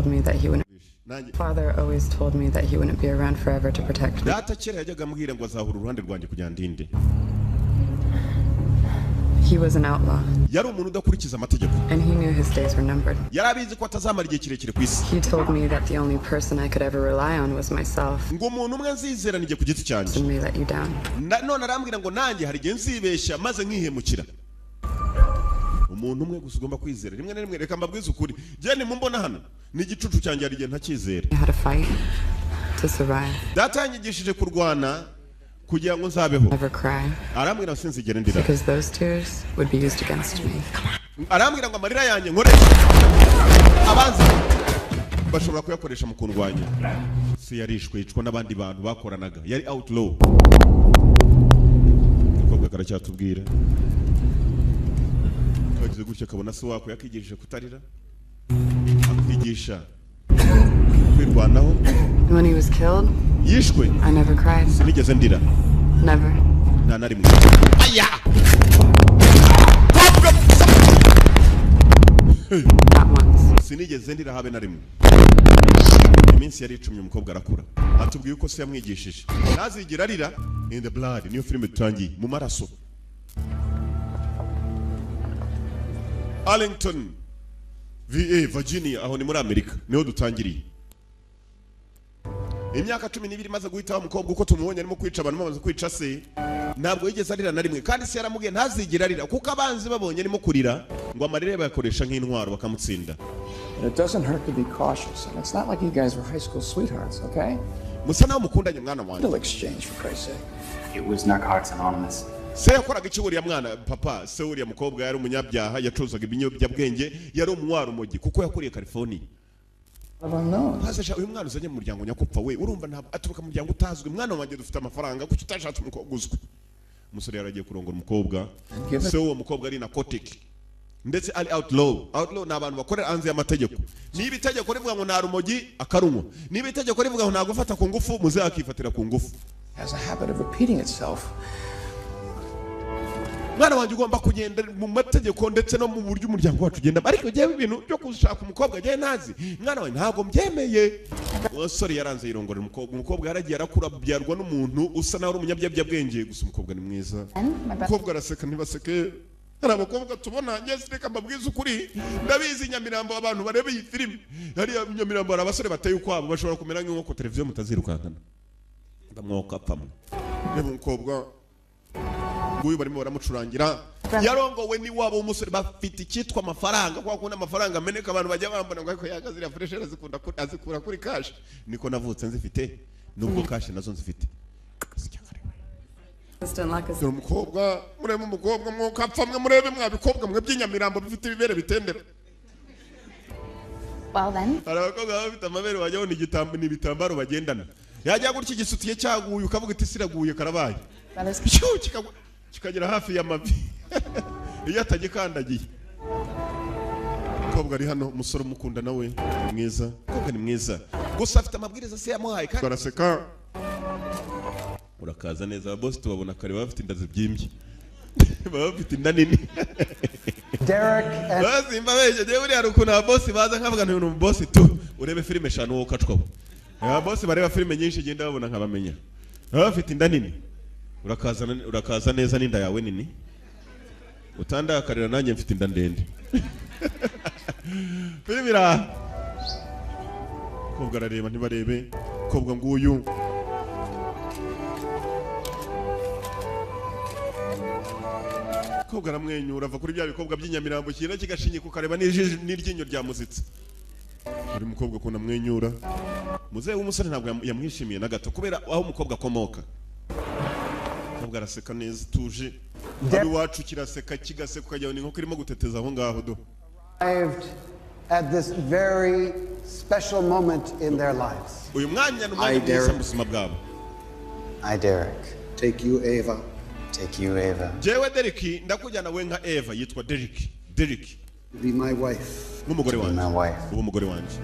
told me that he wouldn't. Father always told me that he wouldn't be around forever to protect me. Data kera yajyaga ambwira ngo azahura uruhande rwanjye kugira ndinde. He was an outlaw. Yari umuntu udakurikiza amategeko. And he knew his days were numbered. Yarabizi ko atazamara igihe kirekire ku isi. He told me that the only person I could ever rely on was myself. Ngo umuntu umwe nzizera nige ku giti cyanjye. And may let you down. None arambwira ngo nanjye hari igihe nzibeshya maze nkihemukira. Umuntu umwe gusa ugomba kwizera. Rimwe na rimwe reka mbabwize ukuri. Je ni mumbona hano. Ni igicucu cyanjye hari igihe ntakizera. I had to fight to survive. Data yanyigishije kurwana kugira ngo nzabeho. Never cry. Arambwira sinzigera ndira. Because those tears would be used against me. Arambwira ngo amarira yanjye nkore abanzi bashobora kuyakoresha mu kundwanya. Si yarishwe yicwa n'abandi bantu bakoranaga. Yari outlaw. Kobwa karacyatubwira. Kagize gutya kabona se wako yakigishije kutarira. Akigisha kwirwanaho. When he was killed, yishwe. I never cried. Sinigeze ndira. Never. Na rimwe. Aya. Not once. Sinigeze ndira habe na rimwe. Iminsi yari icumye umukobwa arakura. Atubwiye uko se yamwigishije. Nazigira arira in the blood. Niyo filime tutangiye mu maraso. Arlington, VA, Virginia, aho ni muri Amerika. Niho dutangiriye. Imyaka 12 maze guhita umukobwa uko tumubonye arimo kwica abantu bamaze kwica se. Ntabwo yigeze arira na rimwe kandi se yaramubwiye ntazigira arira kuko abanzi babonye arimo kurira ngo amarire bayakoresha nk'intwaro bakamutsinda. It doesn't hurt to be cautious, and it's not like you guys were high school sweethearts, okay? Musa nawe mukundanye mwana wanjye. Little exchange for Christ's sake. It was Narcotics Anonymous. Se yakoraga iki buriya mwana papa se uriya mukobwa yari umunyabyaha yacuzaga ibiyobyabwenge yari umwaro umugi kuko yakuriye California. Hasa uyu mwana uzanye mu muryango nyakupfa we urumva ntabwo aturuka mu muryango utazwe mwana wanjye dufite amafaranga kuki utashatse umukobwa uzwe. Umusore yaragiye kurongora umukobwa se uwo mukobwa ari narcotic ndetse ari outlaw ni abantu bakorera hanze y'amategeko. Niba itegeko rivuga ngo nta rumogi akarunywa, niba itegeko rivuga ngo nta gufata ku ngufu muze akifatira ku ngufu. Has a habit of repeating itself. Mwana wanjye ugomba kugenda mu mategeko ndetse no mu buryo umuryango wacu ugenda ariko jewe ibintu byo gushaka umukobwa je nazi mwana wanjye ntabwo mbyemeye. Umusore yaranze yirongorera umukobwa yaragiye arakura byarwa n'umuntu usa naho ari umunyabyabwenge gusa umukobwa ni mwiza. Umukobwa araseka ntibaseke. Hari abakobwa tubona ngeze reka mbabwize ukuri ndabizi Nyamirambo abantu barebe iyi filime hari Nyamirambo hari abasore bateye ukwabo bashobora kumera nk'inko televiziyo mutazirukankana bamwoka apfamo. Reba umukobwa nguyu barimo baramucurangira yarongowe ni wabo umusore bafite icyitwa amafaranga kwa kuna amafaranga ameneka abantu bajya bambona ngo ariko yagazira freshera azikura kuri cash niko navutse nzifite nubwo cash nazo nzifite. Umukobwa murebe umukobwa mwokapfa mwe murebe mwabikobwa mwe by'inyamirambo bifite ibibere bitendera. Well then. Abakobwa bafite amabere wajyaho ni gitambo ni bitambaro bagendana. Yajya gutya igisutiye cyaguye ukavuga iti siraguye karabaye. Kikagira hafi y'amavi. Iyo atagikandagiye. Umukobwa ari hano umusore umukunda nawe mwiza. Umukobwa ni mwiza. Gusa afite amabwiriza se yamuhaye kandi baraseka. Urakaza neza boss tubabona kare bafite inda zibyimbye. Bafite inda nini. Derek and Simba beje de uri arukuna boss baza nkavuga nti uyu boss tu urebe filime eshanu wo kacwa. Ya boss bareba filime nyinshi genda babona nkabamenya. Bafite inda nini. Urakaza neza n'inda yawe nini. Utandakarira nanjye mfite inda ndende. Filmira. Kobwa arareba ntibarebe. Kobwa nguyu. Kobwa aramwenyura ava kuri bya bikobwa by'inyamirambo kira kigashinye kukareba n'iryinyo rya muzitsi. Uri mukobwa ko namwenyura. Muzehe w'umusore ntabwo yamwishimiye na gato kubera aho umukobwa akomoka. Kobwa araseka neza tuje. Ari wacu kiraseka kigaseka kajya nko kirimo guteteza aho ngaho do. At this very special moment in their lives. Uyu mwanya n'umwanya mwiza mu buzima bwabo. I Derek. Take you Eva. Take you Eva. Jewe Derek ndakujyana we nka Eva yitwa Derek. Derek. Be my wife. Nk'umugore wanjye. Ubu umugore wanjye.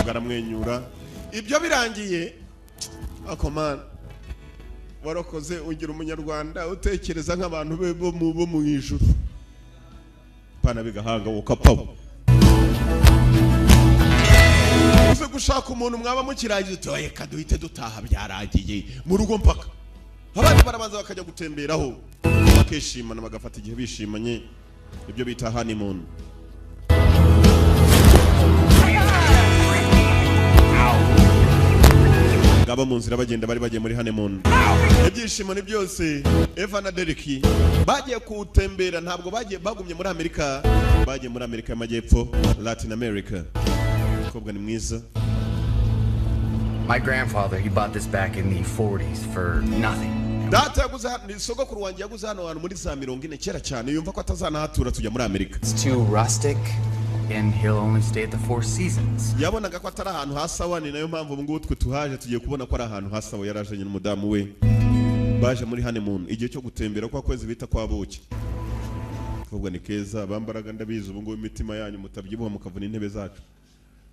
Garamwenyura. Ibyo birangiye. Akomana. Warakoze ugira umunyarwanda utekereza nk'abantu bo mu ijuru. Pana bigahanga ukapaho. gushaka umuntu mwaba mukirangiza utoye kaduhite dutaha byaragiye mu rugo mpaka abandi barabanza bakajya gutemberaho bakishimana bagafata igihe bishimanye ibyo bita honeymoon. Ngaba mu nzira bagenda bari bagiye muri honeymoon. Ibyishimo ni byose. Eva na Derek bagiye kutembera, ntabwo bagiye bagumye muri Amerika, bagiye muri Amerika y'Amajyepfo, Latin America. Kobwa ni mwiza. My grandfather, he bought this back in the 40s for nothing. Data yaguze hano, sogokuru wanjye yaguze hano hantu muri za 40 kera cyane, yumva ko atazanahatura tujya muri Amerika. It's too rustic and he'll only stay at the Four Seasons. Yabonaga ko atari ahantu hasawa, ni nayo mpamvu ngo twe tuhaje tugiye kubona ko ari ahantu hasawa. Yarajanye n'umudamu we baje muri honeymoon, igihe cyo gutembera kwa kwezi bita kwa buki. Kobwa ni keza, bambaraga ndabizi ubu ngo imitima yanyu mutabyibuha mukavuna intebe zacu.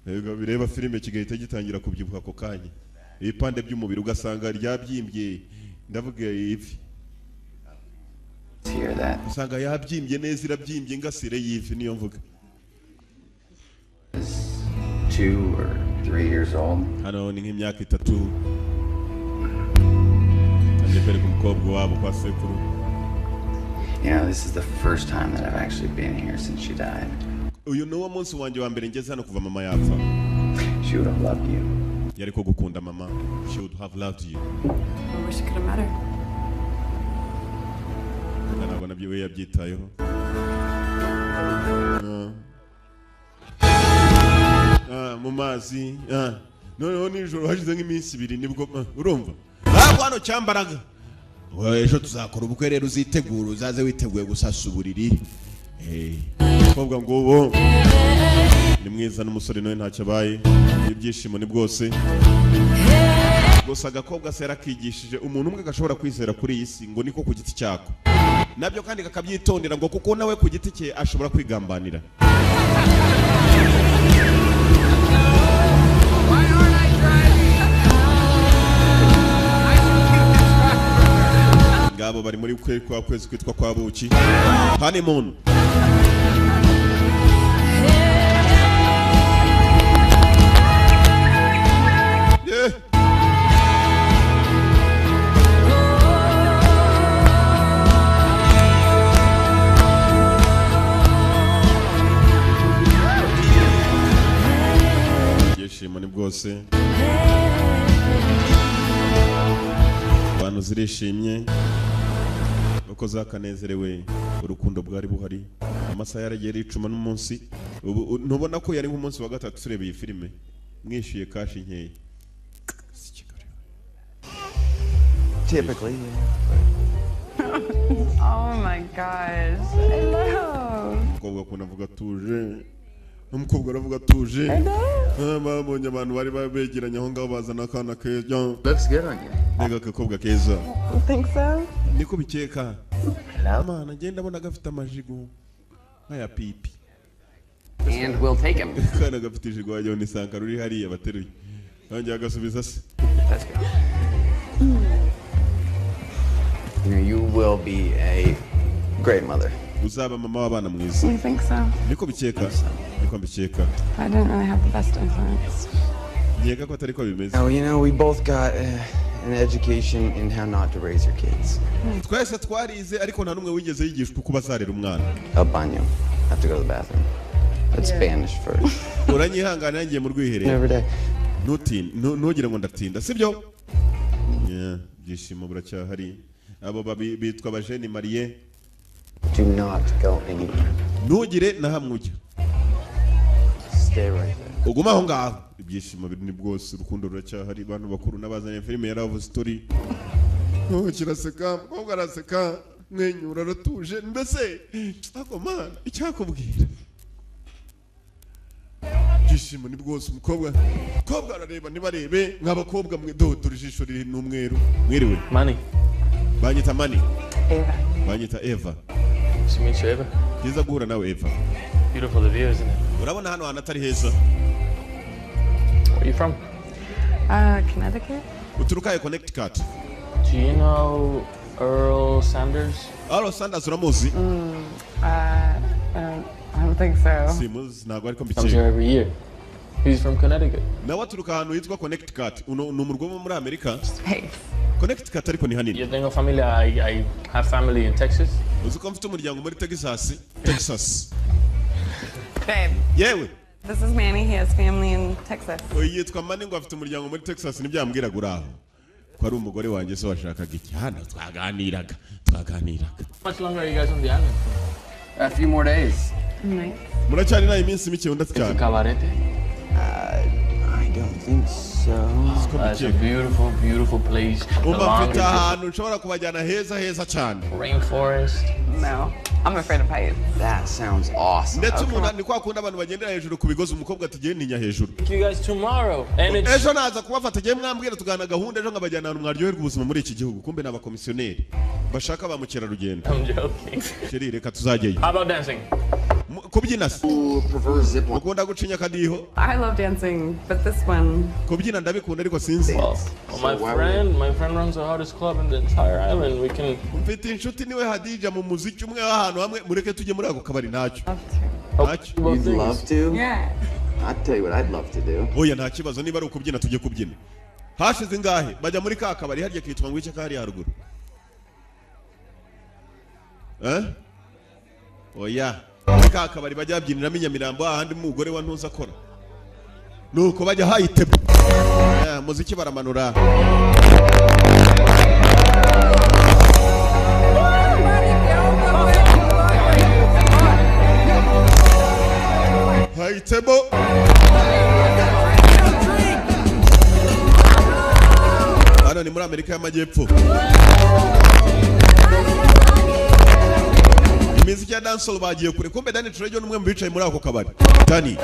Ego bireba filime kigahita gitangira kubyibuka ako kanya. Ibipande by'umubiri ugasanga ryabyimbye, ndavuga ivi. Hear that? Usanga yabyimbye neza, irabyimbye ngasire yivi, niyo mvuga. 2 or 3 years old. Hano ni nk'imyaka 3. Ajepere kumukobwa wabo kwa sekuru. You know, this is the first time that I've actually been here since she died. Uyu ni wo munsi wanjye wa mbere ngeze hano kuva mama yapfa. She would have loved you. Yari ko gukunda mama. She would have loved you. I wish I could have met her. Ntabwo nabyo we yabyitayeho. Mu mazi. Noneho nijoro hashize nk'iminsi 2 nibwo urumva. Ntabwo hano cyambaraga. Ejo tuzakora ubukwe rero uzitegura, uzaze witeguye gusasa uburiri. Kobwa ngubo ni mwiza n'umusore nawe ntacyo abaye, ibyishimo ni bwose. Gusa agakobwa se yarakigishije umuntu umwe gashobora kwizera kuri iyi si ngo niko ku giti cyako, nabyo kandi kakabyitondera ngo kuko nawe ku giti cye ashobora kwigambanira. Ngabo bari muri kwa kwezi kwitwa kwa buki honeymoon. Ibyishimo ni bwose, abantu zirishimye uko zakanezerewe, urukundo bwari buhari. Amasaha yaragiye ricuma n'umunsi, ntubona ko yari nk'umunsi wa 3 tureba iyi filime mwishyuye kashi nkeya. Typically, yeah. Oh my gosh. I know. Umukobwa akunda avuga tuje. Umukobwa aravuga tuje. Babonye abantu bari begeranye aho ngaho bazana akana keza. Looks good on you. Mbega akakobwa keza. You think so? Niko bikeka. Mana ngenda mbona gafite amajigo nkaya pipi. And we'll take him. Kana gafite ijigo waje ni sanka ruri hariya bateruye. Nanjye agasubiza se. Let's go. You know, you will be a great mother. Uzaba mama w'abana mwiza. You think so? Niko bikeka. Niko bikeka. I didn't really have the best influence. Nyeka ko atari ko bimeze. Oh, you know, we both got an education in how not to raise your kids. Twese twarize ariko nta numwe wigeze yigishwa uko bazarera umwana. Abanyo. Have to go to the bathroom. That's Spanish first. Uranyihangana ngiye mu rwiherero. Every day. Ntugire ngo ndatinda, sibyo? Yeah, byishimo buracyahari. Abo bitwa abajeni Marie. Do not go anywhere. Ntugire na hamwe ujya. Stay right there. Uguma aho ngaho. Ibyishimo ni bwose, urukundo ruracyahari. Abantu bakuru n'abazanye filime ya love story. Kiraseka, mukobwa araseka, mwenyura ratuje. Mbese ako mana icyakubwira. Ibyishimo ni bwose, umukobwa arareba nibarebe nk'abakobwa mwe dore ijisho riri n'umweru. Mwiriwe. Money. Banyita Mani. Eva. Banyita Eva. Nice to meet you, Eva. Kiza guhura nawe Eva. Beautiful the view, isn't it? Urabona hano hantu atari heza. Where are you from? Connecticut? Uturuka Connecticut. Do you know Earl Sanders? Earl Sanders uramuzi? I don't think so. Simuzi ntabwo ariko Comes here mbikeka. every year. He's from Connecticut. nawe aturuka ahantu hitwa Connecticut ni umurwa wo muri Amerika. Space. Connecticut ariko ni hanini. You think of family? I have family in Texas. Uzi ko mfite umuryango muri Texas. Babe. Yewe. This is Manny. He has family in Texas. Yitwa Manny ngo afite umuryango muri Texas nibyambwiraga uraho. Ko ari umugore wanjye so washakaga iki hano twaganiraga. How much longer are you guys on the island? A few more days. Nice. Muracyari na iminsi mike unda cyane. Cabarete. I don't think so. It's a beautiful, beautiful place. Mfite ahantu nshobora kubajyana heza cyane. Rainforest. No. I'm afraid of heights. That sounds awesome. Ndetse umuntu ni kwa kundi abantu bagendera hejuru ku bigozi umukobwa atigiye ninya hejuru. See you guys tomorrow. And it's Ejo naza kubafata giye mwambwira tugana gahunda ejo nkabajyana ahantu mwaryoherwa ubuzima muri iki gihugu kumbe n'abakomisiyoneri bashaka ba mukerarugendo. I'm joking. Sheri reka tuzajyeyo. How about dancing? Kubyina se. Who prefers zip line? Ukunda gucinya kadiho. I love dancing, but this one. Kubyina ndabikunda ariko sinzi. Well, my friend runs the hottest club in the entire island. We can. Mfite inshuti niwe Hadija mu muziki umwe ahantu hamwe mureke tujye muri ako kabari ntacyo. Love to. Both You'd things. love to? Yeah. I'd tell you what I'd love to do. Oya nta kibazo niba ari ukubyina tujye kubyina. Hashize ngahe bajya muri ka kabari harya kitwa ngo icyo kari haruguru. Oya. Ka kabari bajya babyiniramo inyamirambo ahandi umugore wa ntuza akora. Nuko bajya hayitebo. Muziki baramanura. Hayitebo. Hano ni muri Amerika y'Amajyepfo. Imiziki ya dancehall bagiye kure kumbe Danny Trejo numwe mu bicaye muri ako kabari. Danny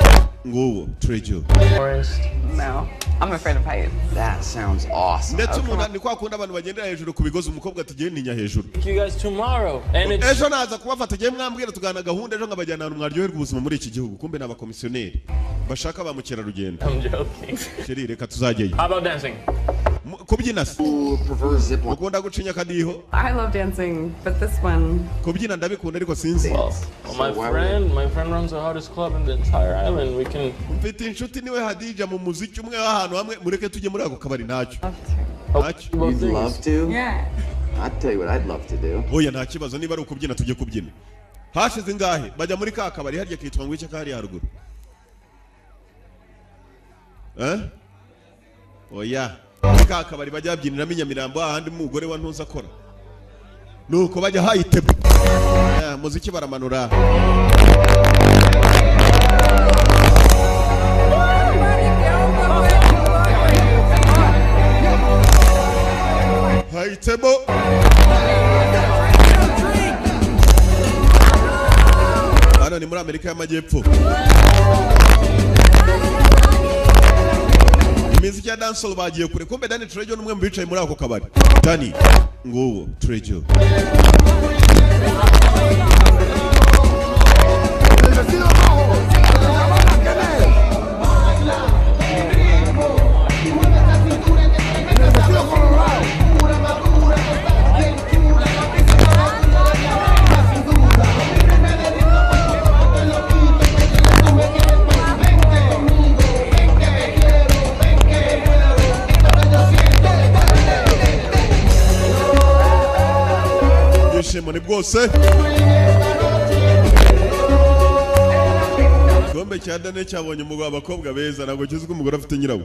nguwo Trejo. Forest. No. I'm afraid of heights. That sounds awesome. Ndetse umuntu ni kwa kundi abantu bagendera hejuru ku bigozi umukobwa atigiye ninya hejuru. See you guys tomorrow. And it's Ejo naza kubafata giye mwambwira tugana gahunda ejo nkabajyana ahantu mwaryoherwa ubuzima muri iki gihugu kumbe n'abakomisiyoneri bashaka ba mukerarugendo. I'm joking. Sheri reka tuzajyeyo. How about dancing? Kubyina se. Who prefers zip line? Ukunda gucinya kadiho. I love dancing, but this one. Kubyina ndabikunda ariko sinzi. Well, my friend runs the hottest club in the entire island. We can. Mfite inshuti niwe Hadija mu muziki umwe ahantu hamwe mureke tujye muri ako kabari ntacyo. Love to. Both You'd things. love to? Yeah. I'd tell you what I'd love to do. Oya nta kibazo niba ari ukubyina tujye kubyina. Hashize ngahe bajya muri ka kabari harya kitwa ngo icyo kari haruguru. Oya. Ka kabari bajya babyiniramo inyamirambo ahandi umugore wa ntuza akora. Nuko bajya hayitebo. Muziki baramanura. Hayitebo. Hano ni muri Amerika y'Amajyepfo. Imiziki ya dancehall bagiye kure kumbe Danny Trejo numwe mu bicaye muri ako kabari. Danny nguwo Trejo. Ni bwose Kombe cya Dane cyabonye umugabo abakobwa beza ntabwo kizwe umugore afite nyirawo.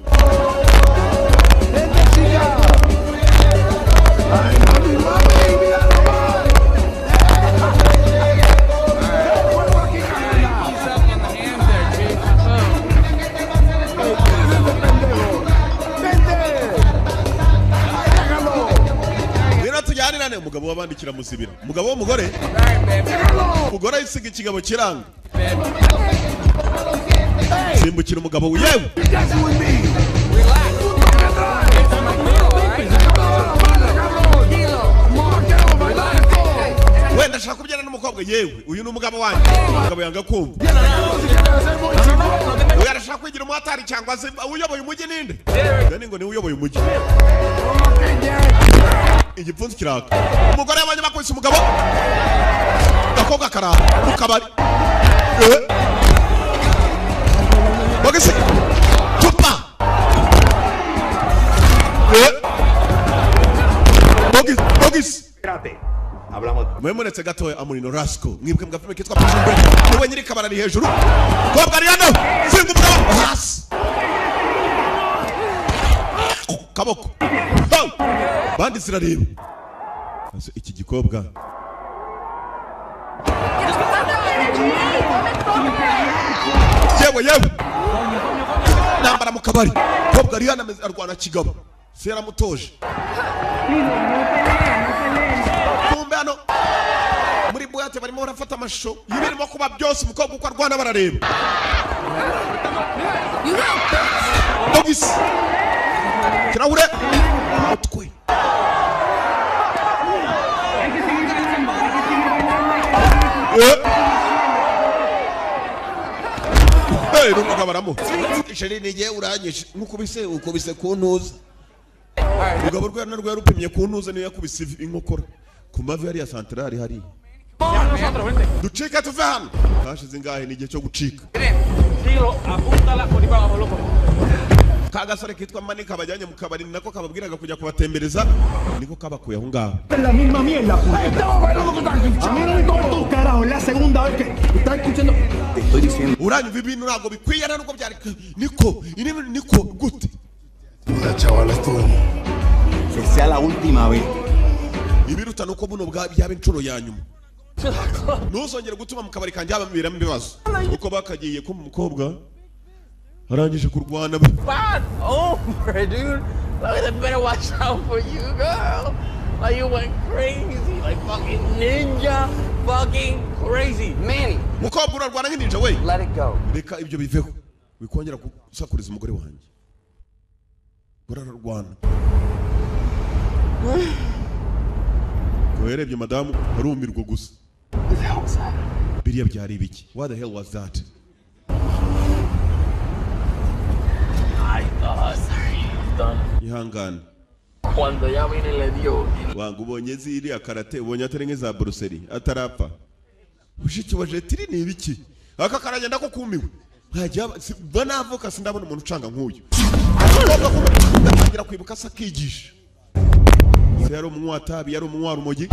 Umugabo wabandikira musibira umugabo w'umugore umugore ayisiga ikigabo kiranga simbukira umugabo yewe wenda shaka kubyana n'umukobwa yewe uyu ni umugabo wanjye umugabo yanga kumva uyu arashaka kwigira umuhatari cyangwa se uyoboye umujyi ninde Dani ngo ni uyoboye umujyi igipfunsi kiraka umugore yabanye bakwise umugabo gakobwa karaha mu kabari bagise mwemuretse gatoya amurino rasco mwibwe mga filme kitwa Prison Break niwe nyiri kabarari hejuru kobwa ari hano singa umugabo hasi kaboko bandi zirareba iki gikobwa yewe nambara mu kabari kobwa ari hano arwana kigabo sera mutoje kumbe hano muri boyate barimo barafata amashusho y'ibirimo kuba byose umukobwa uko arwana barareba Ogis kirahure utwe runaka baramo isheri nigiye uranyishe nkukubise ukubise kuntuza ugabo rwana rwa rupimye kuntuza niyo yakubise inkokora ku mavi hariya santrali hari ducika tuve hano hashize ingahe nigihe cyo gucika kagasore kitwa mani kabajyanye mu kabari nako kababwiraga kujya kubatembereza niko kabakuye aho ngaho la misma mierda a mí no me importa tu carajo la segunda vez que estás escuchando te estoy diciendo uranyumva ibintu ntabwo bikwiye nuko byari niko gute la chavala estuvo que sea la última vez ibiruta nuko buno byaba inshuro ya nyuma ntuzongere gutuma mu kabari kanjye habamo ibibazo uko bakagiye ko umukobwa arangije kurwana Bad over, dude. Like, they better watch out for you, girl. Like, you went crazy. Like, fucking ninja. Fucking crazy. Manny, mukobwa urarwana nk'inja we let it go. reka ibyo biveho wikongera gusakuriza umugore wanjye urarwana koherebye madamu arumirwa gusa biriya byari ibiki what the hell was that Sorry. Done. ihangane Cuando ya vine le dio. wanga ubonye ziriya karate ubonye atari nk'iza buruseli atarapfa ushiki wa jetiri ni ibiki aka karagenda ko kumiwe nkajya banavuka sindabona umuntu ucanga nk'uyu ndatangira kwibuka sakigisha yari umwatabi yari umwara umugi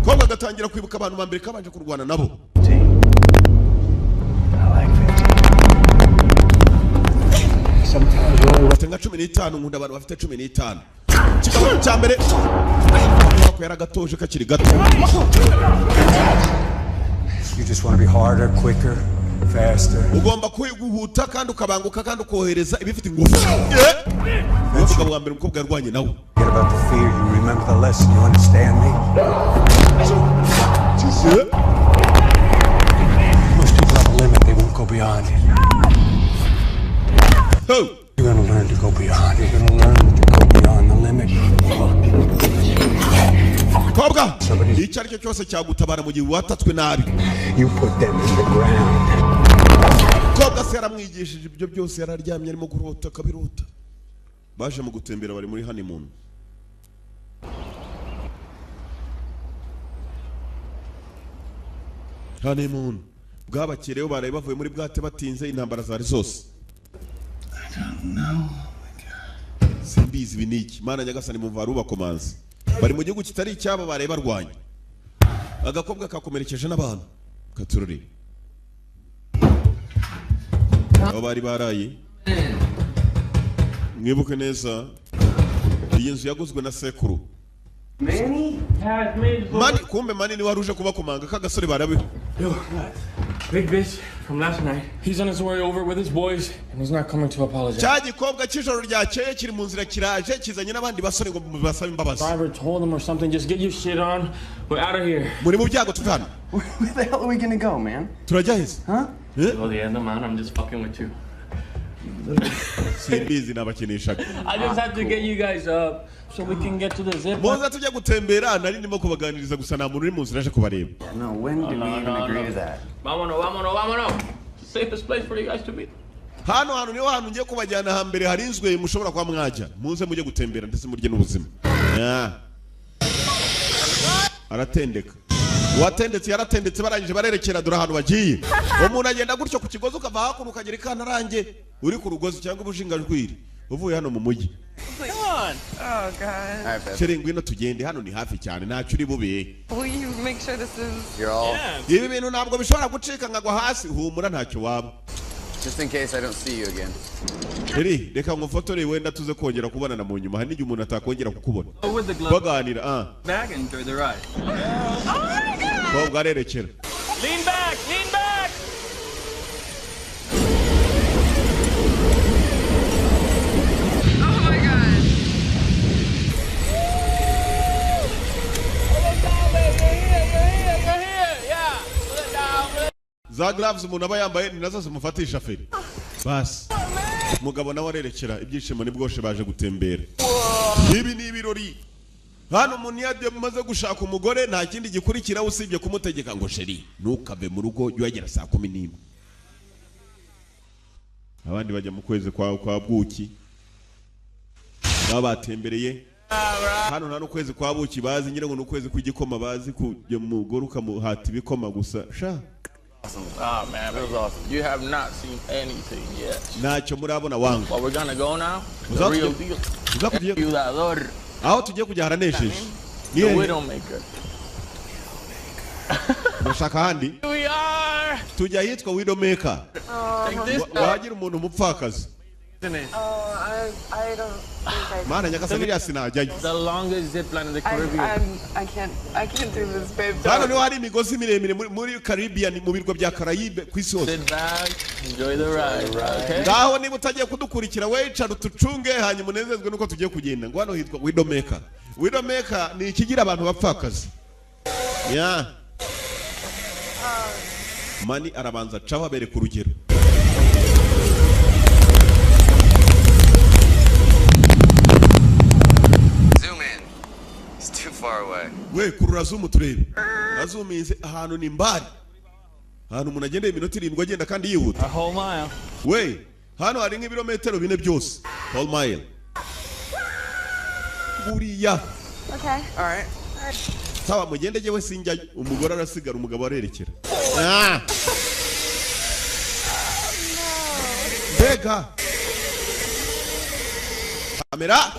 kobwa agatangira kwibuka abantu bambere kabanje kurwana nabo bafite nka 15 nkunda abantu bafite 15 kikaba cya mbere ko yaragatoje kakiri gato you just want to be harder quicker faster ugomba kwihuta kandi ukabanguka kandi ukohereza ibifite ingufu uvuga bwa mbere umukobwa yarwanye nawe forget about the fear you remember the lesson you understand me most people have a limit they won't go beyond it you're gonna learn to go beyond you're gonna learn to go beyond the limit kobwa icyo ari cyo cyose cyagutabara mu gihe watatswe nabi you put them in the ground kobwa se yaramwigishije ibyo byose yararyamye arimo kurota kabirota baje mu gutembera bari muri honeymoon bwabakireho baraye bavuye muri bwate batinze intambara zari zose simbizi biniki mana nyagasani mu varu bakomanze bari mu gihugu kitari icyabo baraye barwanya agakobwa kakomerekeje n'abantu katururi abo bari baraye mwibuke neza iyi nzu yaguzwe na sekuru Mani kumbe mani ni waruje kubakomanga kagasore barabe Yo, big bitch from last night. He's on his way over with his boys and he's not coming to apologize. cyaji kobwa cy'ijoro ryakeye kiri mu nzira kiraje kizanye n'abandi basore ngo basabe imbabazi Driver told him or something, just get your shit on. We're out of here. muri mu byago tuvana Where the hell are we gonna go, man? turajya heza Well, the end of man, I'm just fucking with you. simbizi nabakinishaga I just have to get you guys up so we can get to the zip. muza tujya gutembera nari ndimo kubaganiriza gusa nta muntu uri mu nzira aje kubareba No, when did we even agree to that? Vámonos. Safest place for you guys to be. hano hantu niho hantu ngiye kubajyana hambere harinzwe mushobora kuba mwajya muze mujye gutembera ndetse murye n'ubuzima aratendeka uwatendetse yaratendetse barangije barerekera dore ahantu bagiye umuntu agenda gutyo ku kigozi ukava hakuno ukagera ikantarange uri ku rugozi cyangwa ubujingajwiri uvuye hano mu mujyi on. Oh, God. Alright, babe. Sheri ngwino tugende hano ni hafi cyane ntacyo uri bube. Will you make sure this is... You're all. Yeah. Ibi bintu ntabwo bishobora gucika nkagwa hasi humura ntacyo waba. Just in case I don't see you again. Eri reka ngufotore wenda tuze kongera kubonana mu nyuma hari n'igihe umuntu atakongera kukubona. With the glove Baganira back and enjoy the ride. Oh, my God! Ko bwarerekera. Lean back, lean back. Oh, my God. Pull it down, baby. You're here. Yeah. Pull it down, pull it. Za gloves umuntu aba yambaye ni nazo zimufatisha feri. Bas. Mugabo nawe arerekera ibyishimo nibwoshe baje gutembera. Ibi ni ibirori. Hano umuntu yagiye maze gushaka umugore nta kindi gikurikira usibye kumutegeka ngo sheri ntukave mu rugo yagera saa 11. Abandi bajya mu kwezi kwa bwuki. Babatembereye. Hano nta n'ukwezi kwa buki bazi nyine ngo n'ukwezi kw'igikoma bazi kujya mu mugore ukamuhata ibikoma gusa. Sha. Oh man, it was awesome. You have not seen anything yet. Ntacyo murabona wanga. But we're gonna go now. The real deal. You that Lord. Aho tugiye kujya haranesheje. The Widowmaker. Bashaka handi. We are. Tujya yitwa Widowmaker. Take this. Wagira umuntu umupfakazi. I don't think I... Mana nyakasa biriya sinajyayo. The longest zip line in the Caribbean. I can't do this, babe. Hano niho hari imigozi miremire muri Caribbean mu birwa bya Caraïbe ku isi hose. Sit back, enjoy the ride, okay? Ngaho niba utagiye kudukurikira we cara utucunge hanyuma unezezwe nuko tugiye kugenda. Ngo hano hitwa Widowmaker. Widowmaker ni ikigira abantu bapfakazi. Yeah. Mani arabanza caho abereka urugero. Far away. We kurura zoom turebe. Azumize ahantu ni mbari. Hano umuntu agenda iminota 7 agenda kandi yihuta. A whole mile. We hano hari nk'ibirometero 4 byose. Whole mile. Buriya. Okay, all right. Sawa mugende jewe sinjyayo umugore arasigara umugabo arerekera. Bega. Kamera.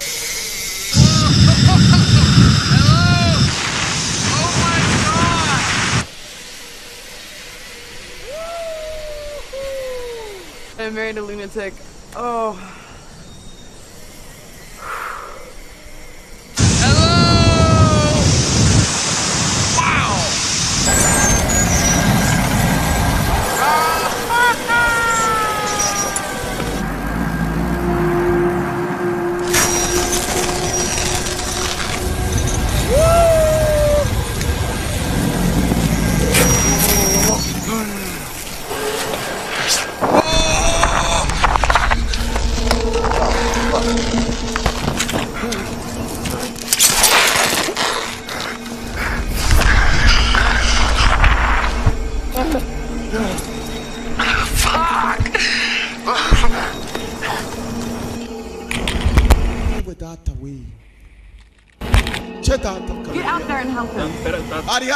I married a lunatic. Oh. Get out there and help him. Hari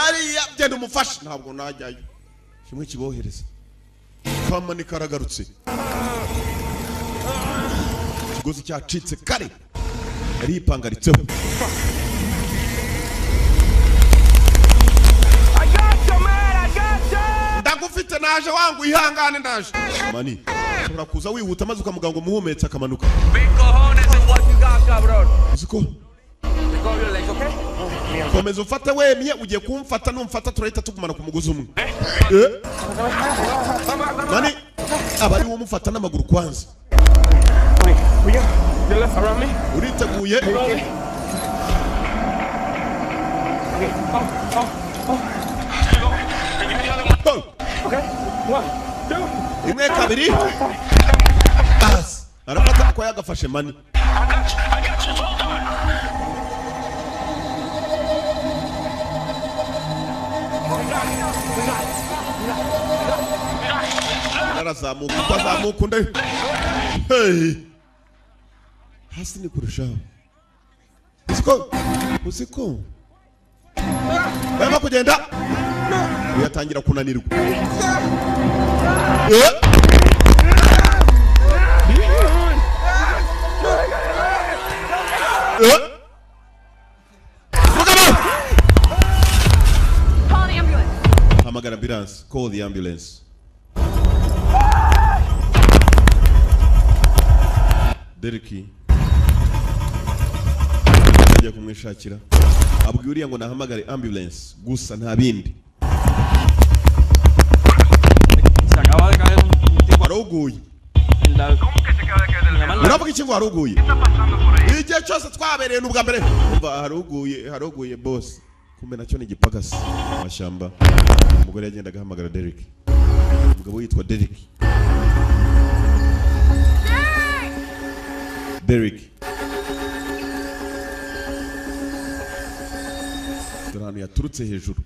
genda umufashe ntabwo najyayo. Kimwe kibohereza. Kama ni karagarutse. Kigozi cyacitse kare. Ari ipangaritseho. Ndagufite naje wangu ihangane ndaje. Mani. Ushobora kuza wihuta maze ukamuganga umuhumetsa akamanuka. Uziko? Komeza ufate wemye ugiye kumfata numfata turahita tugumana ku mugozi umwe. Mani abari wo mufata n'amaguru kwanza. Uriteguye? Imwe kabiri. Bas. Arafata ko yagafashe mani. Narazamuka utazamuka unde. Hey. Hasi ni kurushaho. Usiko. Baba kugenda. Uyatangira kunanirwa. call the ambulance. Derek ajya kumwishakira abwira uriya ngo nahamagare ambulance gusa nta bindi. Se acaba de caer un tipo Waruguye. en la... ¿Cómo que se acaba de caer de la mala? Uravuga iki ngo waruguye? Igihe cyose twabereye n'ubwa mbere. Umva haruguye boss. Kumbe nacyo ni igipagasi amashyamba. Umugore yagendaga ahamagara Derek. Umugabo yitwa Derek. Dore ahantu yaturutse hejuru.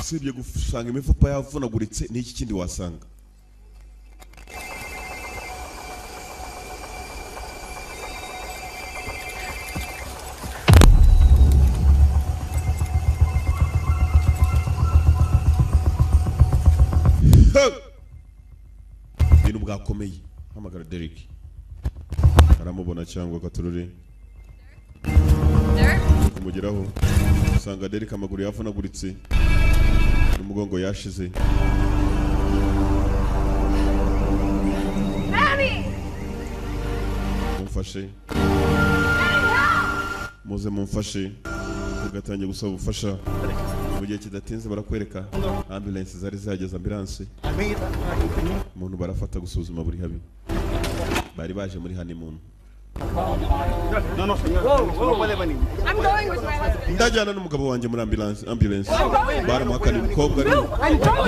Usibye gusanga imifupa yavunaguritse n'iki kindi wasanga. Ibintu bwakomeye. Hamagara Derek. Aramubona cyangwa katurure. Kumugeraho usanga Derek amaguru yavunaguritse n'umugongo yashize. Mumfashe. Muze mumfashe. Ugatangiye gusaba ubufasha. Mu gihe kidatinze barakwereka ambulance zari zageze ambulance. Umuntu barafata gusuzuma buri habi. Bari baje muri honeymoon. No, señor. No puede venir. I'm going with my husband. Ndajyana n'umugabo wanjye muri ambulance. Baramuhakanira umukobwa ari.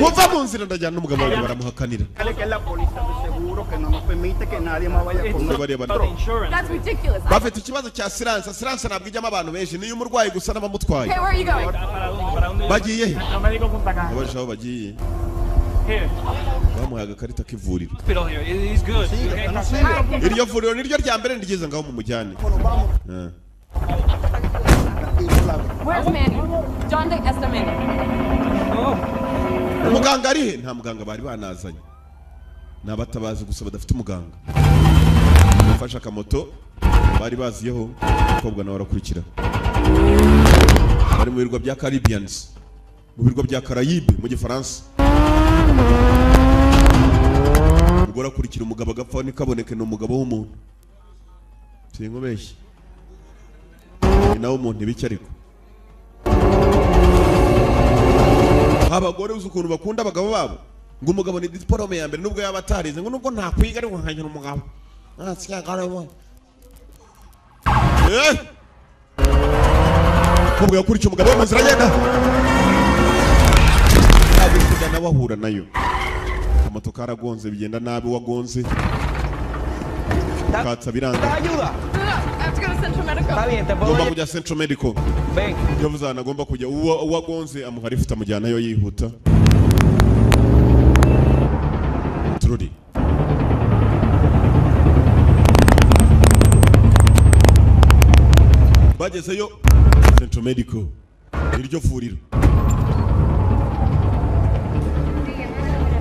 Muva mu nzira ndajyana n'umugabo wanjye baramuhakanira. Dile que es la póliza de seguro que no nos permite que nadie más vaya con nosotros. That's ridiculous. Bafite ikibazo cya silence. Silence ntabwo ijyamo abantu benshi. Niyo umurwayi gusa n'abamutwaye. Okay, where are you going? Bagiye he? Abaje aho bagiye. Bamuhaye agakarita k'ivuriro. Hospital here. He's good. Okay. Iryo vuriro niryo rya mbere ndigeze ngaho mu mujyane. Where's Manny? John de Estamento. Umuganga ari he? Nta muganga bari banazanye. Ni abatabazi gusa badafite umuganga. Bafashe akamoto bari baziyeho umukobwa nawe arakurikira. Bari mu birwa bya Caribbeans. Mu birwa bya Caraïbe mu Gifaransa. Umugore akurikira umugabo agapfa nikaboneke ni umugabo w'umuntu. Sinkubeshye. Ni nawe umuntu ibiki ariko. Abagore uzi ukuntu bakunda abagabo babo. Ngo umugabo ni diplome ya mbere nubwo yaba atarize ngo nubwo nta kwiga ariko nkajya umugabo. Umugabo yakurikiye umugabo mu nzira agenda. Abikuda n'abahura nayo. Amato karagonze bigenda nabi wagonze. Katsa biranga. I have to go to Central Medical. Está bien, te puedo Ngomba llevar. kujya Central Medical. Ven. Yavuze anagomba kujya uwagonze amuhari ifite amujyana yo yihuta. Trudy. Bagezeyo Central Medical. Iryo vuriro.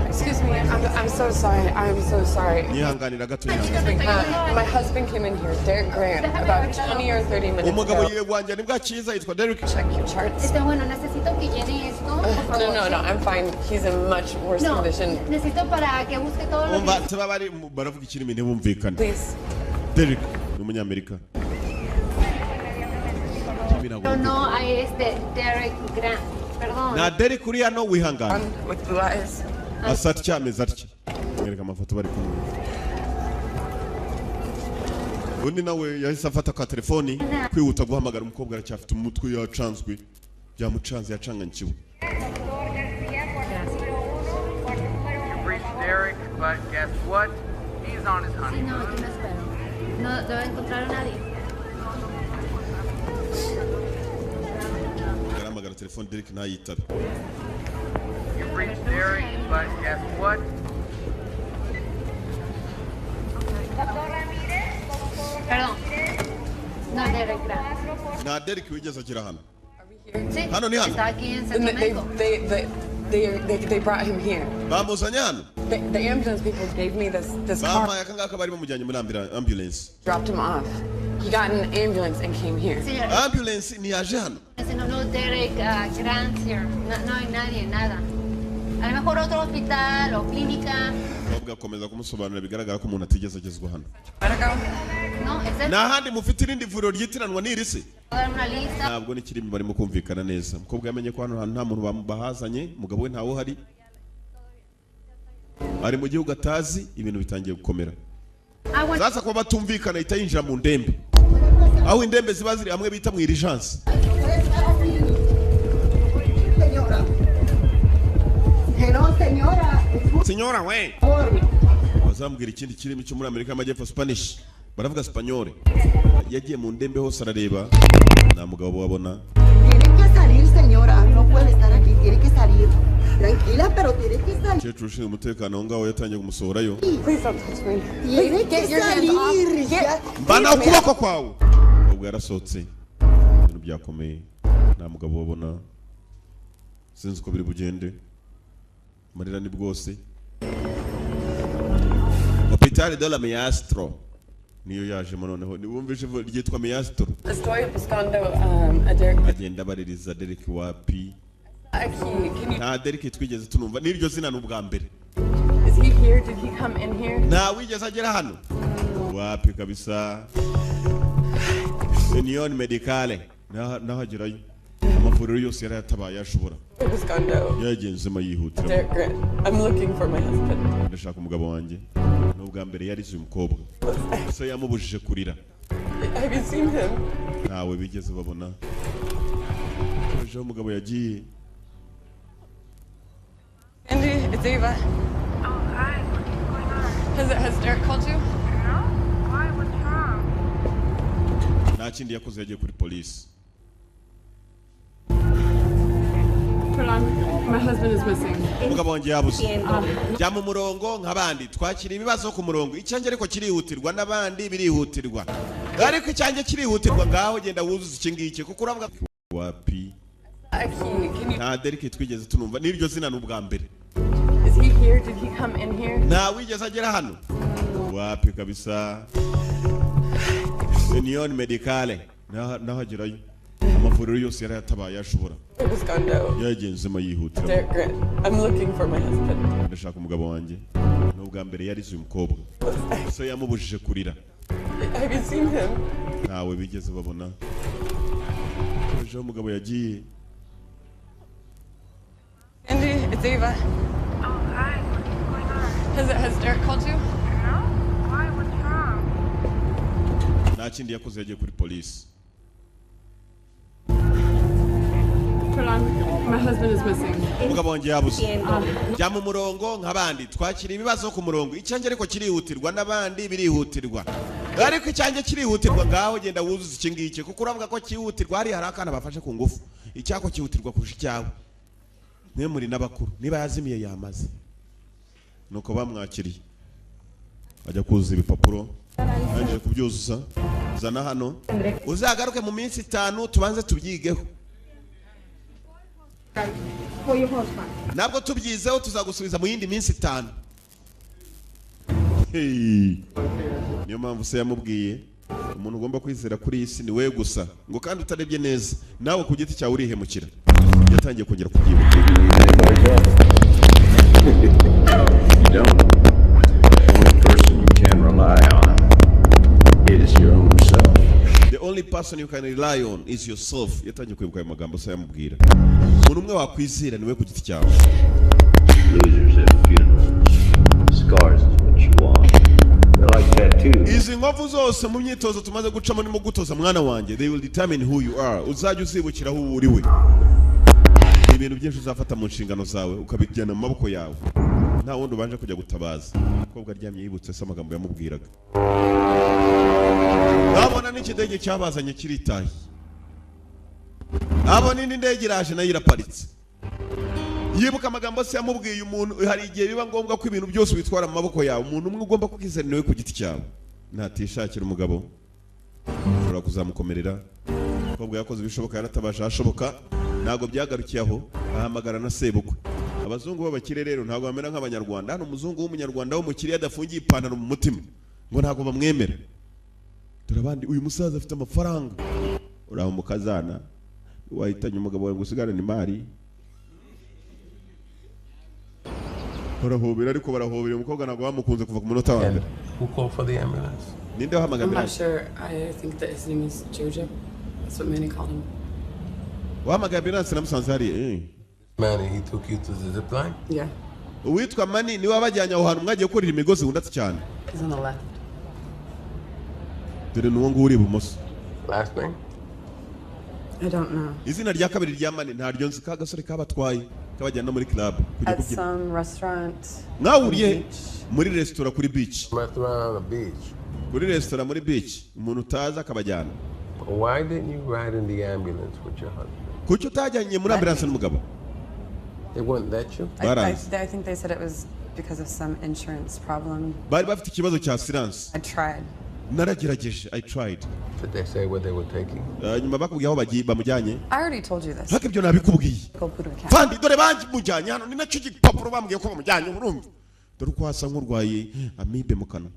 Excuse me, I'm so sorry. I'm so sorry. Nihanganira gato My husband came in here, Derek Grant, about 20 or 30 minutes umugabo ago. yewe wanjye nibwa cyiza yitwa Derek. Check your charts. Bueno, necesito que llene esto, por favor. No, I'm fine. He's in much worse No, condition. necesito para que busque todo lo Umva que... teba bari baravuga ikirimi ntibumvikane. Please. Derek ni umunyamerika. No, a Derek Grant. Perdón. Na Derek uri hano wihangana. With blue eyes. Asatya ameze atya. Mwereka amafoto bari kumwe. Undi nawe yahise afata ka telefoni kwihuta guhamagara umukobwa aracyafite umutwe yacanzwe. Byamucanze yacanganyikiwe. Derek, but guess what? He's on his Sí, honeymoon. no, yo me espero. No debo encontrar a nadie. Yaramagara telefoni Derek ntayitabe. You've reached Derek, but guess what? Perdón. No, Derek Grant. Na Derek wigeze agira hano. Sí, Hano ni hano. está aquí en Centro Médico. They brought him here. bamuzanye hano The ambulance people gave me this car. bampaye akangaka bari bamujyanye muri ambulance Dropped him off. He got in an ambulance and came here. ambulance niyaje hano No, Derek Grant here. No hay nadie, nada. A lo mejor otro hospital o clínica. ahubwo akomeza kumusobanurira bigaragara ko umuntu atigeze agezwa hano No, es nta handi mufite irindi vuriro ryitiranwa n'iri se dar una lista. ntabwo n'ikirimi barimo kumvikana neza umukobwa yamenye ko hano hantu nta muntu bahazanye umugabo we ntawe uhari ari mu gihugu atazi ibintu bitangiye gukomera sasa kuba batumvikana ahita yinjira mu ndembe aho indembe ziba ziri hamwe bita mu irijansi senyora we bazambwira ikindi kirimi cyo muri Amerika y'Amajyepfo Spanish baravuga Spanyole yagiye mu ndembe hose arareba nta mugabo wabona Tiene que salir, señora. No puede estar aquí. Tiene que salir. Tranquila, pero tiene que salir. Cyecu ushinzwe umutekano aho ngaho yatangiye kumusohorayo Please don't touch me. Tiene que salir. mbana ukuboko kwawe ubwo yarasohotse ibintu byakomeye nta mugabo wabona sinzi uko biri bugende amarira ni bwose Hospital de la Maestro niyo yajemo noneho niwumvise ryitwa Maestro Estoy buscando a Derek. agenda baririza Derek wapi nta Derek twigeze tunumva n'iryo zina n'ubwa mbere Is he here? Did he come in here? nta wigeze agera hano wapi kabisa Union Medicale nahagerayo amavuriro yose yarayatabaye ashobora yagenzemo yihutira Derek Grant. I'm looking for my husband. ndashaka umugabo wanjye n'ubwa mbere yarize uyu mukobwa so yamubujije kurira Have you seen him? ntawe bigeze babona ejo umugabo yagiye Andy, it's Ava. Oh, hi. What's going on? Has Derek called you? No. Why? What's wrong? nta kindi yakoze yagiye kuri polisi Hold on. My husband is missing. umugabo wanjye yabuze jya mu murongo nk'abandi twakira ibibazo ku murongo icyanjye ariko kirihutirwa n'abandi birihutirwa ariko icyanjye kirihutirwa ngaho genda wuzuza iki ngiki kuko uravuga wapi nta Derek twigeze tunumva n'iryo zina n'ubwa mbere Is he here? Did he come in here? nta wigeze agera hano wapi kabisa Union Medicale nahagerayo amavuriro yose yarayatabaye ashobora yagenzemo yihutira Derek Grant. I'm looking for my husband. ndashaka umugabo wanjye n'ubwa mbere yarize uyu mukobwa so yamubujije kurira Have you seen him? ntawe bigeze babona ejo umugabo yagiye Andy, it's Ava. Oh, hi. What's going on? Has Derek called you? No. Why? What's wrong? nta kindi yakoze yagiye kuri polisi Hold on. My husband is missing. umugabo wanjye yabuze jya mu murongo nk'abandi twakira ibibazo ku murongo icyanjye ariko kirihutirwa n'abandi birihutirwa ariko icyanjye kirihutirwa ngaho genda wuzuza iki ngiki kuko uravuga ko cyihutirwa hari akana bafashe ku ngufu icyako cyihutirwa kurusha icyawe mwe muri n'abakuru niba yazimiye yamaze nuko bamwakiriye ajya kuzuza ibipapuro arangije kubyuzuza zana hano uzagaruke mu minsi 5 tubanze tubyigeho nabwo tubyizeho tuzagusubiza mu yindi minsi 5 niyo mpamvu se yamubwiye umuntu ugomba kwizera kuri iyi si ni we gusa ngo kandi utarebye neza nawe ku giti cyawe urihemukira yatangiye kongera kubyibukira The only person you can rely on is yourself. Yatangiye kwibuka ayo magambo se yamubwira umuntu umwe wakwizera niwe ku giti cyawe izi nkovu zose mu myitozo tumaze gucamo nimo gutoza mwana wanjye they will determine who you are uzajya uzibukira aho uri we ibintu byinshi uzafata mu nshingano zawe ukabijyana mu maboko yawe nta wundi ubanje kujya gutabaza umukobwa aryamye yibutse se amagambo yamubwiraga abona n'ikidege cyabazanye kiritaye abona indi ndege iraje nayo iraparitse yibuka amagambo se yamubwiye umuntu hari igihe biba ngombwa ko ibintu byose bitwara mu maboko yawe umuntu umwe ugomba kwizera niwe ku giti cyawe natishakira umugabo ushobora kuzamukomerera umukobwa yakoze ibishoboka yaratabasha ashoboka ntabwo byagarukiye aho ahamagara na sebukwe abazungu b'abakire rero ntabwo bamera nk'abanyarwanda. Hano umuzungu w'umunyarwanda w'umukire adafungiye ipantaro mu mutima ngo ntabwo bamwemera. Turabandi uyu musaza afite amafaranga. Uraho mukazana wahitanye umugabo wawe ngo usigarane imari. Barahobera ariko barahobera umukobwa ntabwo bamukunze kuva ku munota wa mbere. Who called for the ambulance? Ninde wahamagaye I'm not ambulance? sure. I think that his name is Jojo. That's what Manny called him. Wahamagaye ambulance na musanze hari Manny, he took you to the zip line? Yeah. Uwitwa Manny niwe wabajyanye aho hantu mwagiye kurira imigozi hundatse cyane. He's on the left. Dore nuwo ngo uri ibumoso. Last name? I don't know. Izina rya kabiri rya Manny ntaryo nzi ka gasore kabatwaye kabajyana muri club kujya At kubyina. some restaurant. Mwahuriye muri restaurant kuri beach. Restaurant on the beach. Kuri restaurant muri beach umuntu utaza akabajyana. Why didn't you ride in the ambulance with your husband? Kuki utajyanye muri ambulance n'umugabo? They wouldn't let you? I think they said it was because of some insurance problem. Bari bafite ikibazo cya silence. I tried. Naragerageje. I tried. Did they say where they were taking? Nyuma bakubwiye aho bagiye bamujyanye. I already told you this. Haka ibyo nabikubwiye. Fandi dore bamujyanye hano ni nacyo gipapuro bambwiye ko bamujyanye urumva. Dore uko hasa nk'urwaye amibe mu kanwa.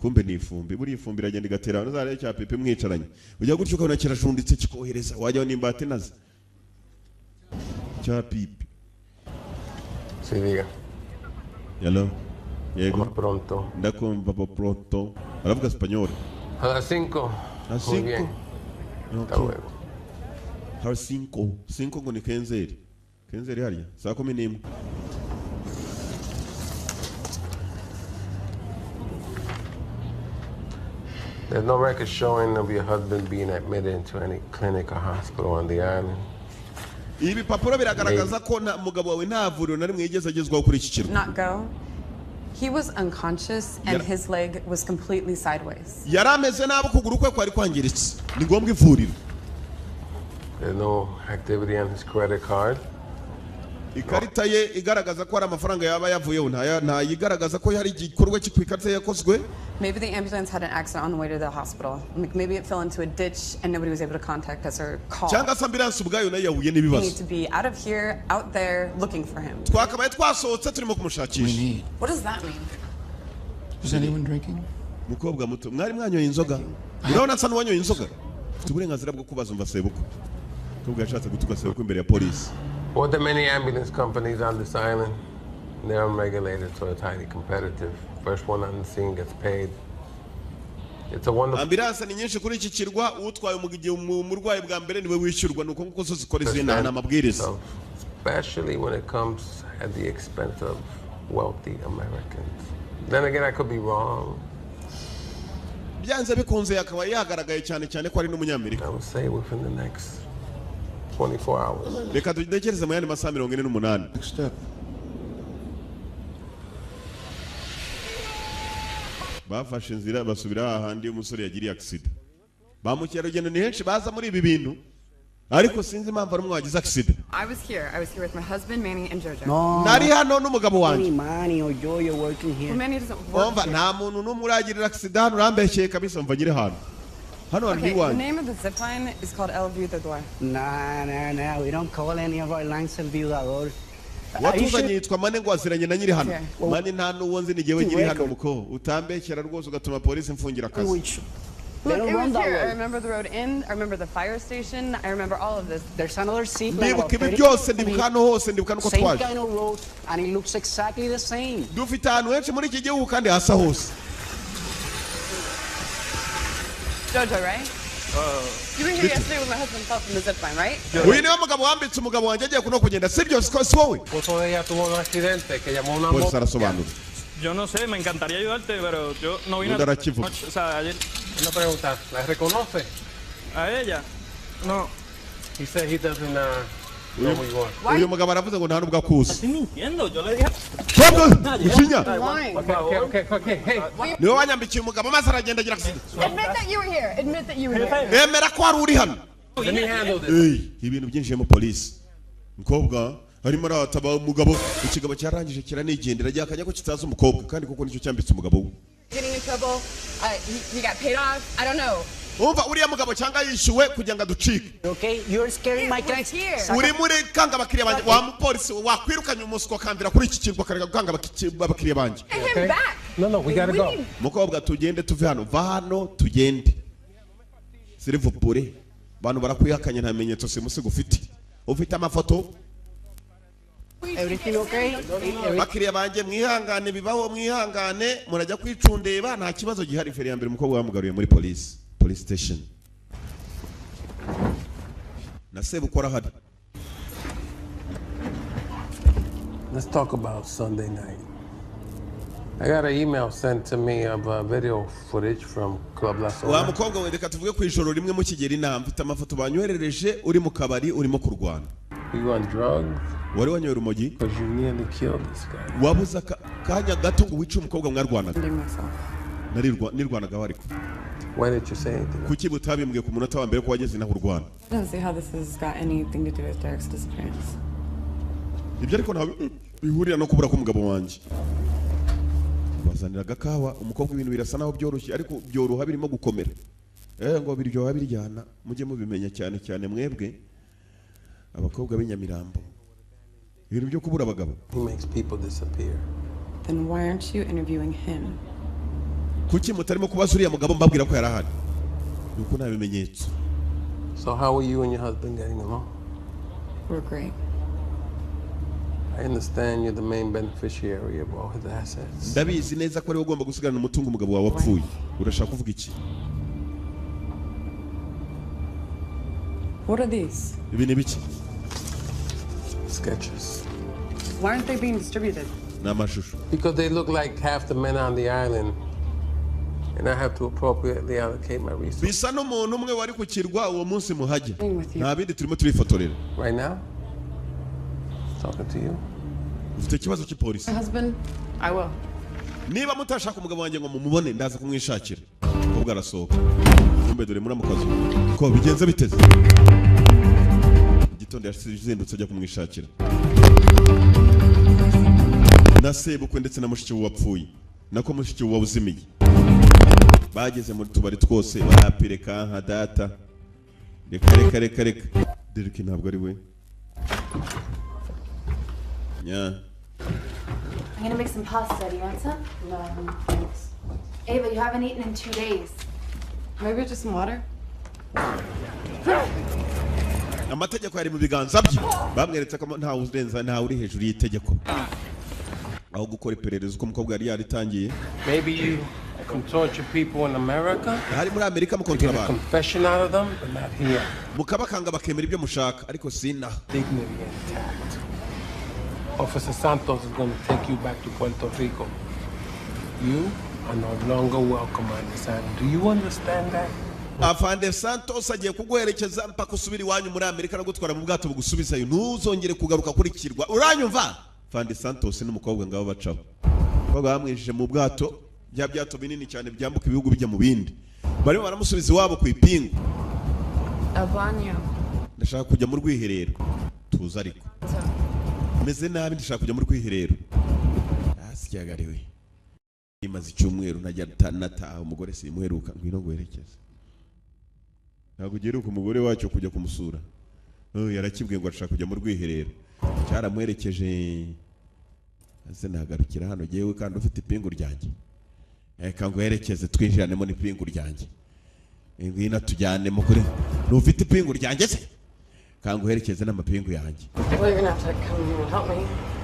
Kumbe ni ifumbi. Buri ifumbi iragenda igatera n'uzare cya pepe mwicaranye. Ujya gutyo ukabona kirajunditse kikohereza wajyaho n'imbate nazo. Cya pipi. Sí, diga. Hello. Yego. Pronto. Ndakumva pronto. Aravuga español. A las 5. A las 5. Hasta luego. A las 5. 5 ngo ni kenzeri. Kenzeri hariya. Saa 11. There's no record showing of your husband being admitted into any clinic or hospital on the island. Ibi papuro biragaragaza ko mugabo wawe nta vuriro na rimwe yigeze agezwaho kuri iki kirwa. Not go. He was unconscious and his leg was completely sideways. Yarameze nabi ukuguru kwe kwari kwangiritse. Ni ngombwa ivuriro. There's no activity on his credit card. Ikarita ye igaragaza ko ari amafaranga yaba yavuyeho nta yigaragaza ko hari igikorwa cy'ikarita yakozwe. Maybe the ambulance had an accident on the way to the hospital. Maybe it fell into a ditch and nobody was able to contact us or call. Cyangwa se ambulance ubwayo nayo yahuye We n'ibibazo. need to be out of here, out there, looking for him. Twakabaye twasohotse turimo kumushakisha. What does that mean? Is anyone drinking? Mukobwa muto mwari mwanyoye inzoga. Urabona asa n'uwanyoye inzoga. Ufite uburenganzira bwo kubaza umva sebuko. Mukobwa yashatse gutuka sebuko imbere ya polisi. Well, there are many ambulance companies on this island. They're unregulated, so it's highly competitive. First one on the scene gets paid. It's a wonderful. Ambulance ni nyinshi kuri iki kirwa utwaye umurwayi bwa mbere niwe wishyurwa nuko nkuko zo zikora izina n'amabwiriza. Especially when it comes at the expense of wealthy Americans. Then again, I could be wrong. Byanze bikunze yakaba yagaragaye cyane cyane ko ari n'umunyamerika. I would say within the next 24 hours. Reka tudekereze mu yandi masaha 48. Next step. Bafashe inzira basubira ahandi umusore yagiriye accident. Bamukeragendo ni henshi baza muri ibi bintu. Ariko sinzi impamvu ari mwagize accident. I was here with my husband, Manny, and Jojo. No. Nari hano n'umugabo wanjye. Manny or Jojo working here. Well, Manny doesn't work Umva here. nta muntu n'umwe uragirira accident urambeshye kabisa mva ngire hano. Hano hari Okay, the wanjye. name of the zip line is called El Viudador. Nah. We don't call any of our lines El Viudador. Watuzanye yitwa Mane ngo aziranye na nyiri hano. Okay. Mane nta n'uwo nzi nigewe nyiri hano muko. Utambekera rwose ugatuma polisi mfungira akazi. They Look, don't it run was that here. I way. remember the road in. I remember the fire station. I remember all of this. There's another zip line. Ndibuka ibi byose ndibuka hano hose ndibuka nuko Same twaje. kind of road, and it looks exactly the same. Dufite ahantu henshi muri iki gihugu kandi hasa hose. Jojo, right? You were here yesterday when my husband fell from the zip line, right? Uyu niwe mugabo wambitse umugabo wanjye agiye kuno kugenda sibyo si wowe. Esposo de ella tuvo un accidente que llamó una Polisi moto. arasobanura. Yo no sé, me encantaría ayudarte, pero yo no vine ¿Dónde era Chifu? o sea, ayer Una pregunta, ¿la reconoce? a ella. No. He said he doesn't know who you are. Uyu mugabo aravuze ngo nta nubwo akuzi. Estoy mintiendo, yo le dije. Ukinya. Lying. Okay, hey. Niwe wanyambikiye umugabo maze aragenda agira accident. Admit that you were here. Admit that you were here. Emera ko wari uri hano. Let me handle this. Ibintu byinjiyemo polisi. Mukobwa harimo arataba umugabo ikigabo cyarangije kiranigendera ajya akajya ko kitaza umukobwa kandi kuko nicyo cyambitse umugabo we. Getting in trouble. He got paid off. I don't know. umva uriya mugabo cyangwa yishyuwe kugira ngo aducike. Okay, you're scaring my clients. Uri muri kanga abakiriya banjye wa mupolisi wakwirukanye umuswa kambira kuri iki kirwa karega kanga abakiriya banjye. No, we gotta go. Mukobwa tugende tuve hano, va hano tugende. Sirivupure bantu barakwihakanye nta menyetso simusiga ufite amafoto. Everything okay? Bakiriya banjye mwihangane bibaho mwihangane murajya kwicundeba nta kibazo gihari. Feri ya mbere umukobwa wamugaruye muri police station. Nasebe ukora hadi. Let's talk about Sunday night. I got an email sent to me of video footage from Club La Sola. Wa mukobwa we reka tuvuge ku ijoro rimwe mu Kigeri inama mfite amafoto banyoherereje uri mu kabari urimo kurwana. You on drugs? Wari wanyoye urumogi? Because you nearly killed this guy. Wabuza kanya gato ngo wice umukobwa mwarwanaga. Nirwanaga wariko. Why did you say anything? Kuki butabimbwiye ku munota wa mbere ko wageze naho urwana? I don't see how this has got anything to do with Derek's disappearance. Ibyo ariko nta bihurira no kubura k'umugabo wanjye. Bazanira gakawa umukobwa ibintu birasa naho byoroshye ariko byoroha birimo gukomera. Ngo biryoha biryana mujye mubimenya cyane cyane mwebwe abakobwa b'inyamirambo. Ibintu byo kubura abagabo. He makes people disappear. Then why aren't you interviewing him? Kuki mutarimo kubaza uriya mugabo mbabwira ko yarahari? Nuko nta bimenyetso. So how are you and your husband getting along? We're great. I understand you're the main beneficiary of all his assets. Ndabizi neza ko ari ugomba gusigarana umutungo umugabo wawe wapfuye. Urashaka kuvuga iki? What are these? Ibi ni biki? Sketches. Why aren't they being distributed? N'amashusho. Because they look like half the men on the island. And I have to appropriately allocate my resources. Bisa n'umuntu umwe wari ku kirwa uwo munsi muhajya. Nta bindi turimo turifotorera. Right now? Talking to you? Ufite ikibazo cy'ipolisi. My husband, I will. Niba mutashaka umugabo wanjye ngo mumubone ndaza kumwishakira. Ubwo arasohoka. Umbe dore muri amukazo. Ko bigenze biteze. Igitondo yazindutse ajya kumwishakira. Nasebukwe ndetse na mushiki wapfuye. Nako mushiki wabuzimiye. Bageze muri tubari twose barapireka nka data. Reka. Derek ntabwo ari we. Yeah. I'm gonna make some pasta. Do you want some? No, thanks. Ava, you haven't eaten in 2 days. Maybe just some water? Amategeko yari mu biganza bye. Bamweretse ko nta urenza nta uri hejuru y'itegeko. Aho gukora iperereza uko umukobwa yari yaritangiye. Maybe you can torture people in America. Hari muri Amerika mukontora abantu. Confession out of them, but not here. Mukabakanga bakemera ibyo mushaka ariko sina. Dignity intact. Officer Santos is going to take you back to Puerto Rico. You are no longer welcome on this island. Do you understand that? Afande Santos agiye kuguherekeza mpaka usubira iwanyu muri Amerika no gutwara mu bwato bugusubizayo. Ntuzongere kugaruka kuri kirwa. Uranyumva? Afande Santos n'umukobwa ngabo bacaho. Bakobwa bamwijije mu bwato, bya byato binini cyane byambuka ibihugu bijya mu bindi. Barimo baramusubiza iwabo ku ipingu. Abanyo. Ndashaka kujya mu rwiherero. Tuza ariko. Meze nabi ndashaka kujya mu rwiherero. Asyagariwe. Imaze icyumweru najya nataha umugore simuheruka ngwino guherekeza. Ntabwo ugiye ku umugore wacyo kujya kumusura. Yarakibwiye ngo ashaka kujya mu rwiherero. Cyaramuherekeje. Ase nagarukira hano jewe kandi ufite ipingu ryanjye. Eka ngo herekeze twinjiranemo n'ipingu ryanjye. Ngwino tujyane mu kuri. Ufite ipingu ryanjye se? Kangu herekeze n'amapingu yanjye.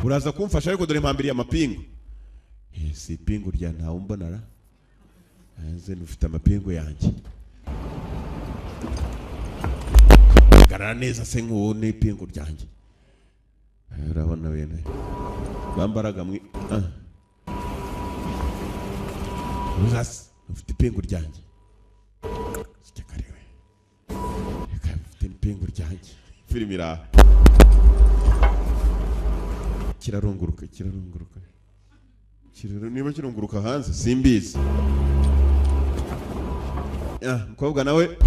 Uraza kumfasha ariko dore mpambiriye amapingu. Si ipingu rya nta umbonara. Aze ufite amapingu yanjye. Garara neza se nk'uwo n'ipingu ryanjye. Urabona wene. Bambaraga mwi. Uzas ufite ipingu ryanjye. Sikakariwe. Reka ufite ipingu ryanjye. Filmira. Kirarunguruka. Niba kirunguruka hanze simbizi. Mukobwa nawe.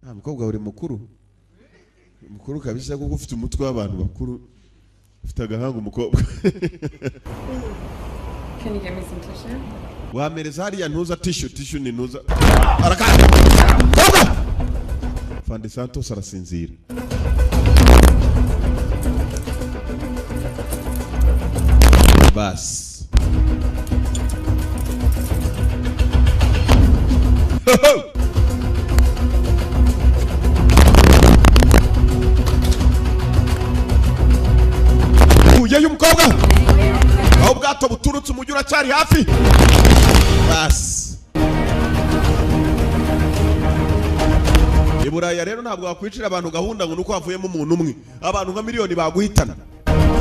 Mukobwa uri mukuru. Mukuru kabisa kuko ufite umutwe w'abantu bakuru. Ufite agahanga umukobwa. Can you give me some tissue? Wamereza hariya ntuza tissue ni ntuza. Araka. Fandi Santos arasinzira. Bas. Uye y'umukobwa. Aho bwato buturutse umujyi uracyari hafi. Bas. Iburaya rero ntabwo wakwicira abantu gahunda ngo nuko havuyemo umuntu umwe. Abantu nka miliyoni baguhitana.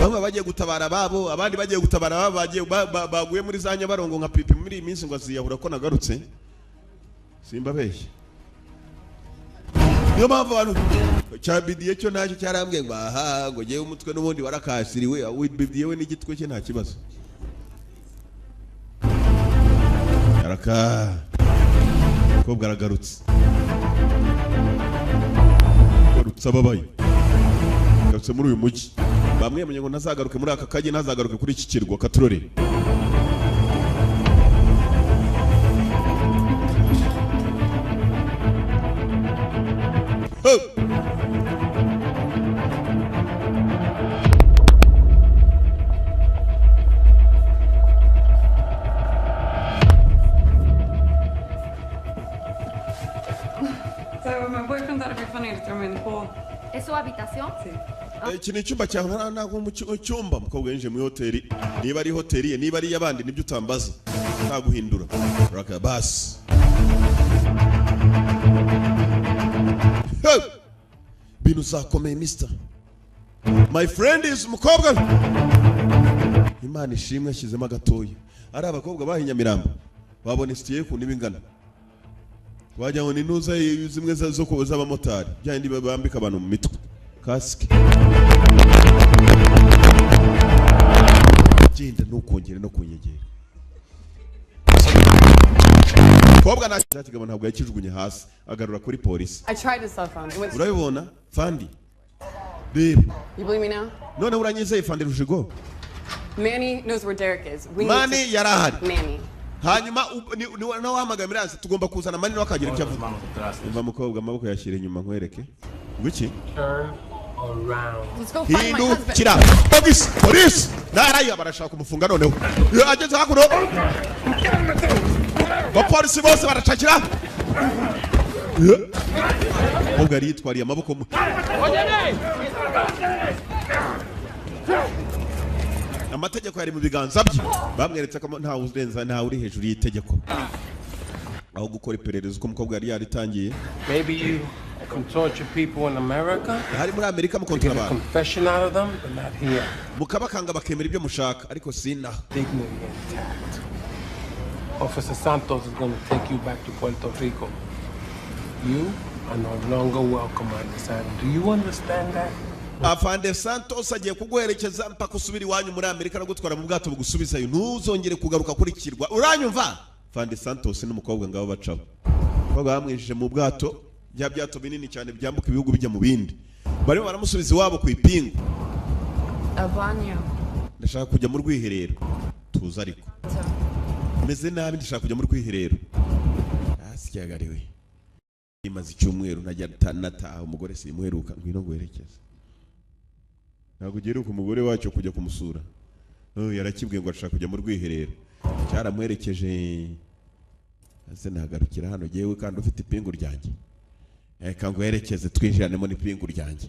Bamwe bagiye gutabara babo, abandi bagiye gutabara babo bagiye baguye muri za Nyabarongo nka pipi muri iyi minsi ngo aziyahura ko nagarutse. Simba beshye. Niyo mpamvu abantu cyabidiye cyo ntacyo cyarambwiye ngo aha ngo giye umutwe n'ubundi warakasiriwe wibidiye we n'igitwe cye nta kibazo. Araka ko bwaragarutse. Garutse ababaye. Garutse muri uyu mujyi. Bamwe menye ngo ntazagaruke muri aka kagi ntazagaruke kuri iki kirwa katurore. So my boyfriend thought it'd be funny to throw me in the pool. ¿Es su habitación? Sí. Iki ni icyumba cyawe ntabwo mu cyumba mukobwa yinjiye muri hoteli niba ari hoteli ye niba ari y'abandi nibyo utambaza nta guhindura raka basi bintu zakomeye mister my friend is mukobwa Imana ishimwe ashyizemo agatoya ari abakobwa bahinyamirambo babona isitiye ku nibingana wajya ngo ninuza zimwe zo kuza abamotari byandi bambika abantu mu mitwe kasike genda ntukongere no kunyegera kobwa ntakigabo ntabwo yakijugunye hasi agarura kuri polisi. I tried his cell phone. Urabibona Fandi babe You believe me now? none uranyizeye Fandi Rujigo Manny knows where Derek is. Manny yarahari Manny. hanyuma no wahamagara miranzi tugomba kuzana Manny wakagira icyo avuga umva mukobwa amaboko yashyira inyuma nkwereke ngwiki Let's go find my husband. Kira police narayo barashaka kumufunga noneho ageze hakuno abapolisi bose baracakira ubwo ari yitwariye amaboko mu amategeko yari mu biganza bye bamweretse ko nta urenza nta uri hejuru y'itegeko aho gukora iperereza uko umukobwa yari yaritangiye. Maybe you can torture people in America. Hari muri Amerika mukontora abantu. Confession out of them, but not here. Mukabakanga bakemera ibyo mushaka ariko sina. Dignity intact. Officer Santos is going to take you back to Puerto Rico. You are no longer welcome on this island. Do you understand that? Afande Santos agiye kuguherekeza mpaka usubira iwanyu muri Amerika no gutwara mu bwato bugusubizayo ntuzongere kugaruka kuri kirwa. Uranyumva? Afande Santos n'umukobwa ngabo bacabo. Bakobwa bamwinjije mu bwato bya byato binini cyane byambuka ibihugu bijya mu bindi. Barimo baramusubiza iwabo ku ipingu. Abanyo. Ndashaka kujya mu rwiherero. Tuza ariko. Meze nabi ndashaka kujya mu rwiherero. Asicyagariwe. Imaze icyumweru najya nataha umugore simuheruka ngwino ngwerekeza. Ntabwo ugeruka umugore wacyo kujya kumusura. Yarakibwiye ngo ashaka kujya mu rwiherero. Cyaramuherekeje ase nagarukira hano jewe kandi ufite ipingu ryanjye. Kango yerekeze twinjiranemo n'ipingu ryanjye.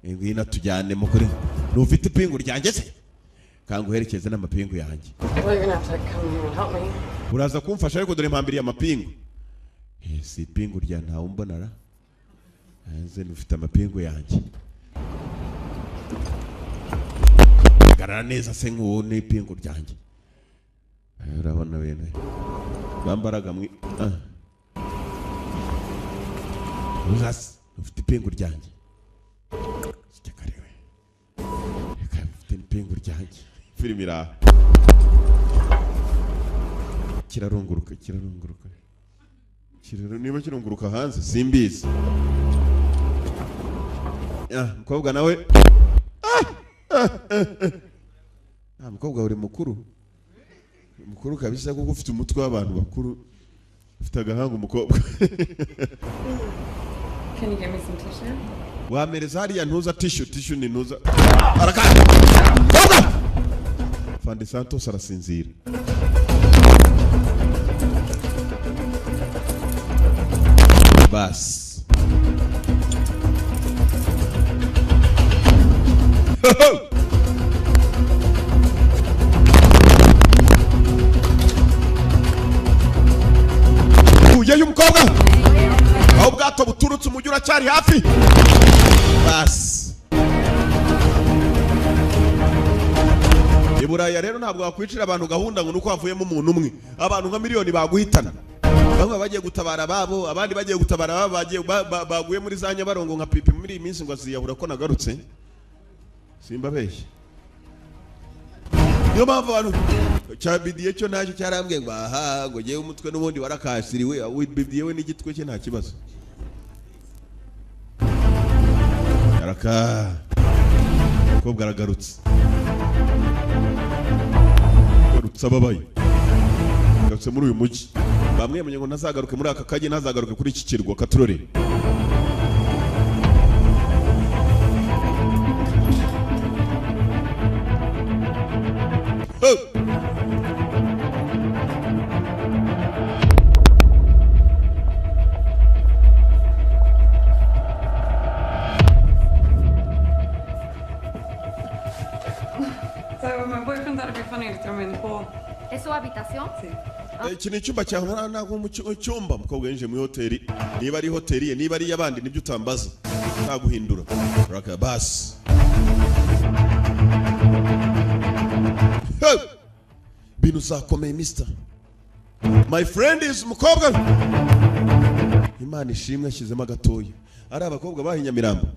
Ngwino tujyane mu kuri. Ufite ipingu ryanjye se? Kango yerekeze n'amapingu yanjye. Uraza kumfasha ariko dore mpambiriye amapingu. Si ipingu rya ntawe umbonara. Ase ufite amapingu yanjye. Garara neza se nk'uwo n'ipingu ryanjye. Urabona bene bambaraga mwi Uzas ufite ipingu ryanjye. Sikakarewe. Ufite ipingu ryanjye. Filimi ra. Kirarunguruka. Niba kirunguruka hanze simbizi. Mukobwa nawe. Mukobwa uri mukuru. mukuru kabisa kuko ufite umutwe w'abantu bakuru ufite agahanga umukobwa. Can you give me some tissue? Wamereza hariya ntuza tissue ni ntuza. Fandi Santos arasinzira. Bas. Uye umukobwa. Aho bwato buturutse umujyi uracyari hafi. Bas. Iburaya rero ntabwo wakwicira abantu gahunda ngo nuko havuyemo umuntu umwe. Abantu nka miliyoni baguhitana. Bamwe bagiye gutabara babo, abandi bagiye gutabara babo bagiye baguye muri za Nyabarongo nka pipi muri iyi minsi ngo aziyahura ko nagarutse. Simba beshye. Niyo mpamvu abantu cyabidiye cyo ntacyo cyarambwiye ngo aha ngo giye umutwe n'ubundi warakasiriwe wibidiye we n'igitwe cye nta kibazo. Yaraka ko bwaragarutse. Garutse ababaye. Garutse muri uyu mujyi. Bamwe menye ngo ntazagaruke muri aka kage ntazagaruke kuri iki kirwa katurore. So my boyfriend thought it'd be funny to throw me in the pool. ¿Es su habitación? Sí. Iki ni icyumba cyawe ntabwo mu cyumba mukobwa yinjiye muri hoteli. Niba ari hoteli niba ari yabandi nibyo utambaza. Nta guhindura. Raka bas. Binu zakomeye mister. My friend is mukobwa. Imana ishimwe ashyizemo agatoya. Ari abakobwa bahinyamirambo.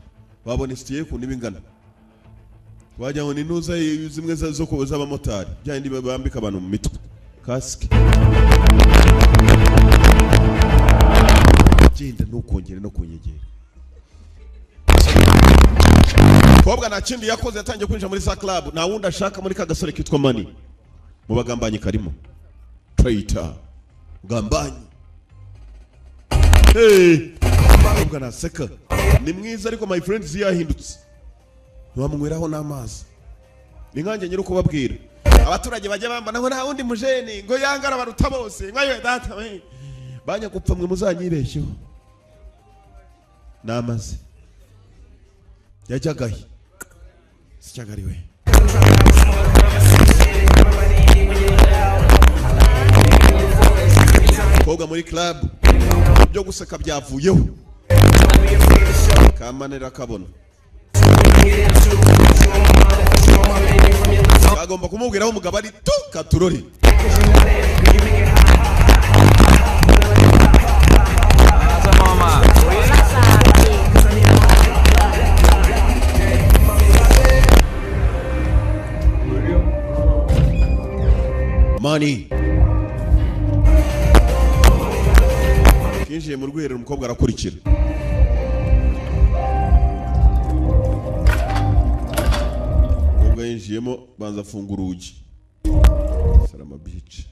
Babonestiye ku nibingana. Wajya ngo ninuza zimwe zo kuza abamotari. Byandi bambika abantu mu mitwe. Kasike. Genda ntukongere no kunyegera. Kobwa na kindi yakoze yatangiye kwinjira muri sa club na wundi ashaka muri kagasore kitwa Mani. Mu bagambanyi karimo. Traitor. Gambanyi. Kobwa na seka. Ni mwiza ariko my friends yahindutse. Ntiwamweraho n'amazi. Ni nkanjye nyiri kubabwira. Abaturage bajya bambana ngo nta wundi mujeni ngo yangara baruta bose nkwayo data we. Banya gupfa mwe muzanyibeshyeho. Namaze. Yajagaye. Sicyagariwe. Koga muri club. Byo guseka byavuyeho. Kamanera kabona. Agomba kumubwiraho umugabo ari tu katurori. Money. Kinjiye mu rwiherero umukobwa arakurikira. Yinjiyemo banza afunga urugi. Salama beach.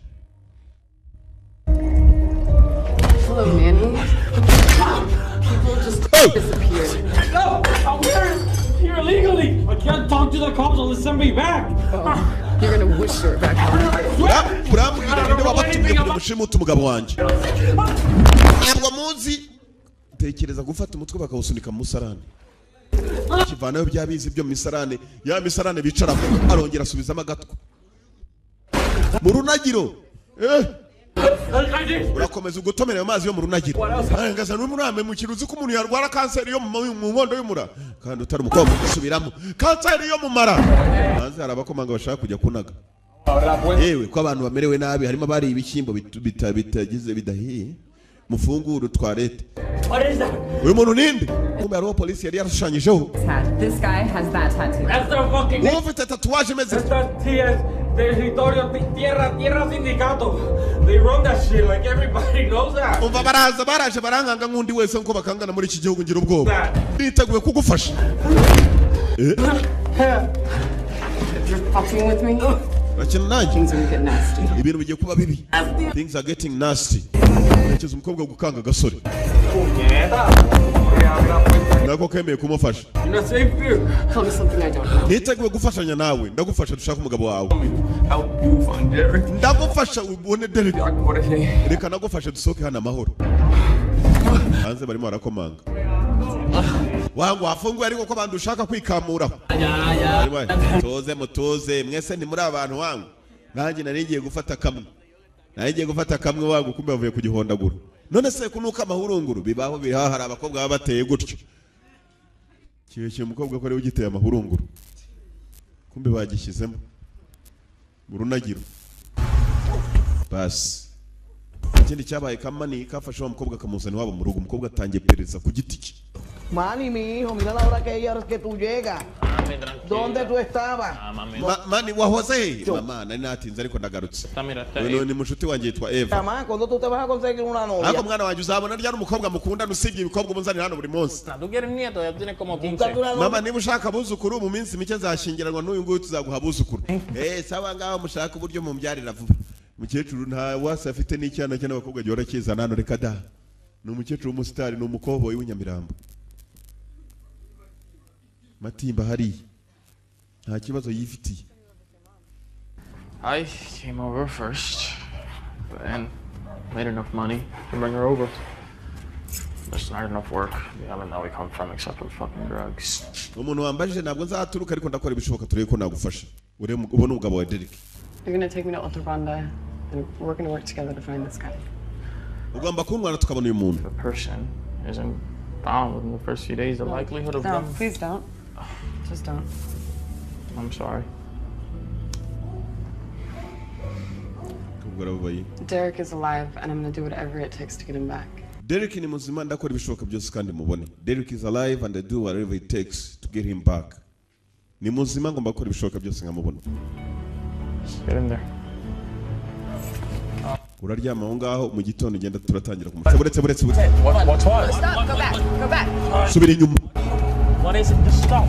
Hello, Manny. People just disappeared. No, I'm here illegally. I can't talk to the cops unless send me back. You're gonna wish you were back home. Urambwira ninde wabatumye kujya gushimuta umugabo wanjye. Ntabwo muzi. Tekereza gufata umutwe bakawusunika mu musarani. Kivanayo byabizi byo misarane ya misarane bicara arongera asubizamo agatwa mu runagiro urakomeza ugutomera ayo mazi yo mu runagiro ngaza n'umurame mu kiruzi ko umuntu yarwara kanseri yo mu nkondo y'umura kandi utari umukobwa gusubiramo kanseri yo mu mara hanze hari abakomanga bashaka kujya kunaga yewe ko abantu bamerewe nabi harimo bari ibishyimbo bitagize bidahiye mufunguru toilette. What is that? Uyu muntu ninde? Kumbe ari police yari yarashushanyijeho. This guy has that tattoo. That's the fucking ufite tatuwaje meze. That's the territorio tierra sindicato. They run that shit like everybody knows that. Umva baraje baranganga nkundi wese nko bakangana muri iki gihugu ngira ubwoba. Niteguye kugufasha. You're fucking with me? Bakina nanjye. Things are gonna get nasty. Ibintu bigiye kuba bibi. Things are getting nasty. Ntekereza umukobwa gukanga agasore. Nako kemeye kumufasha. You're not safe here. Tell me something I don't know. Niteguye gufashanya nawe. Ndagufasha dushaka umugabo wawe. Help you find Derek. Ndagufasha ubone Derek. Reka nagufasha dusohoke hano amahoro. Hanze barimo barakomanga. Wangu wafunguye ariko ko bantu ushaka kwikamura. Mutoze mwese ni muri abantu wangu. Nanjye narigiye gufata kamwe. Nagiye gufata kamwe wangu kumbe bavuye kugihondagura. None se kunuka amahurunguru bibaho biriha hari abakobwa baba bateye gutyo. Kiye umukobwa ko ari ugiteye amahurunguru. Kumbe bagishyizemo. Murunagiro. Bas. Ikindi cyabaye kamani kafashe wa mukobwa kamuzana wabo mu rugo umukobwa atangiye pereza ku giti cye. Manny, mi hijo, mira la hora que tú llegas. ¿Dónde tú estabas? Mani wahoze mama nari natinze ariko ndagarutse. Uno ni mushuti wanjye yitwa Eva. Mama, ¿cuándo tú te vas a conseguir una novia? Ako mwana wanjye uzabona ryari umukobwa mukunda nusibye ibikobwa umunzanira hano buri munsi. Tú quieres nieto, ya tienes como 15. Mama niba ushaka abuzukuru mu minsi mike zashyingiranwa n'uyu nguyu tuzaguha abuzukuru. Sawa ngaho mushaka uburyo mumbyarira vuba. Mukecuru nta wase afite n'icyana cye n'abakobwa gihora kizana hano reka da. Ni umukecuru w'umusitari ni umukoboyi w'Inyamirambo. Matimba hari nta kibazo yifitiye. I came over first and made enough money to bring her over. There's not enough work. We haven't now we come from except for fucking drugs. Umuntu wambajije ntabwo nzaturuka ariko ndakora ibishoboka turebe ko nagufasha. Ubone umugabo wa Derek. You're gonna take me to Ultrabanda and we're gonna work together to find this guy. Ugomba kuntwara tukabona uyu muntu. The person isn't found within the first few days. The likelihood of them. No, please don't. Just don't. I'm sorry. Derek is alive and I'm gonna do whatever it takes to get him back. Derek ni muzima ndakora ibishoboka byose kandi mubone. Derek is alive and I do whatever it takes to get him back. Ni muzima ngomba gukora ibishoboka byose nkamubona. Get in there. Uraryama aho ngaho mu gitondo genda turatangira kumufasha. Buretse. What's what? Stop, go back. Subira inyuma. What is it? Just stop.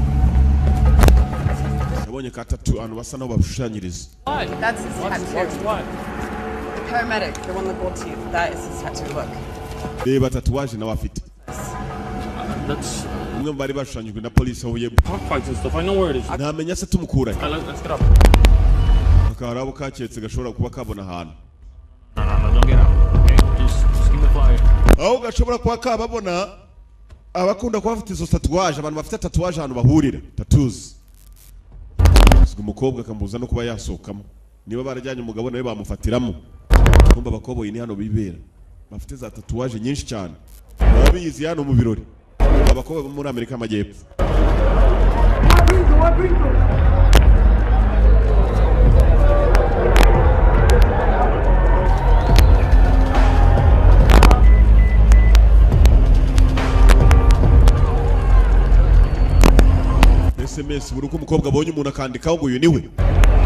Nabonye ka tattoo anu basa naho babushushanyiriza. That's his tattoo. What? The paramedic, the one with the gold teeth, that is his tattoo. Look. Reba tatuwaje nawe afite. That's umwe mu bari bashushanyijwe na polisi aho yebwe. cockfights and stuff. I know where it is. Ntamenya se tumukura. Let's get up. Akarabo kaketse gashobora kuba kabona ahantu. No, don't get out. Okay, just keep the fire. Aho gashobora kuba kababona abakunda kuba bafite izo tatuwaje abantu bafite tatuwaje ahantu bahurira tattoos. Umukobwa akambuza no kuba yasohokamo. Niba barajyanye umugabo nawe bamufatiramo. Kumba abakoboyi ni hano bibera. Bafite za tatuwaje nyinshi cyane. Babizi hano mu birori. Abakobwa bo muri Amerika y'Amajyepfo. SMS buri uko umukobwa abonye umuntu akandikaho ngo uyu niwe.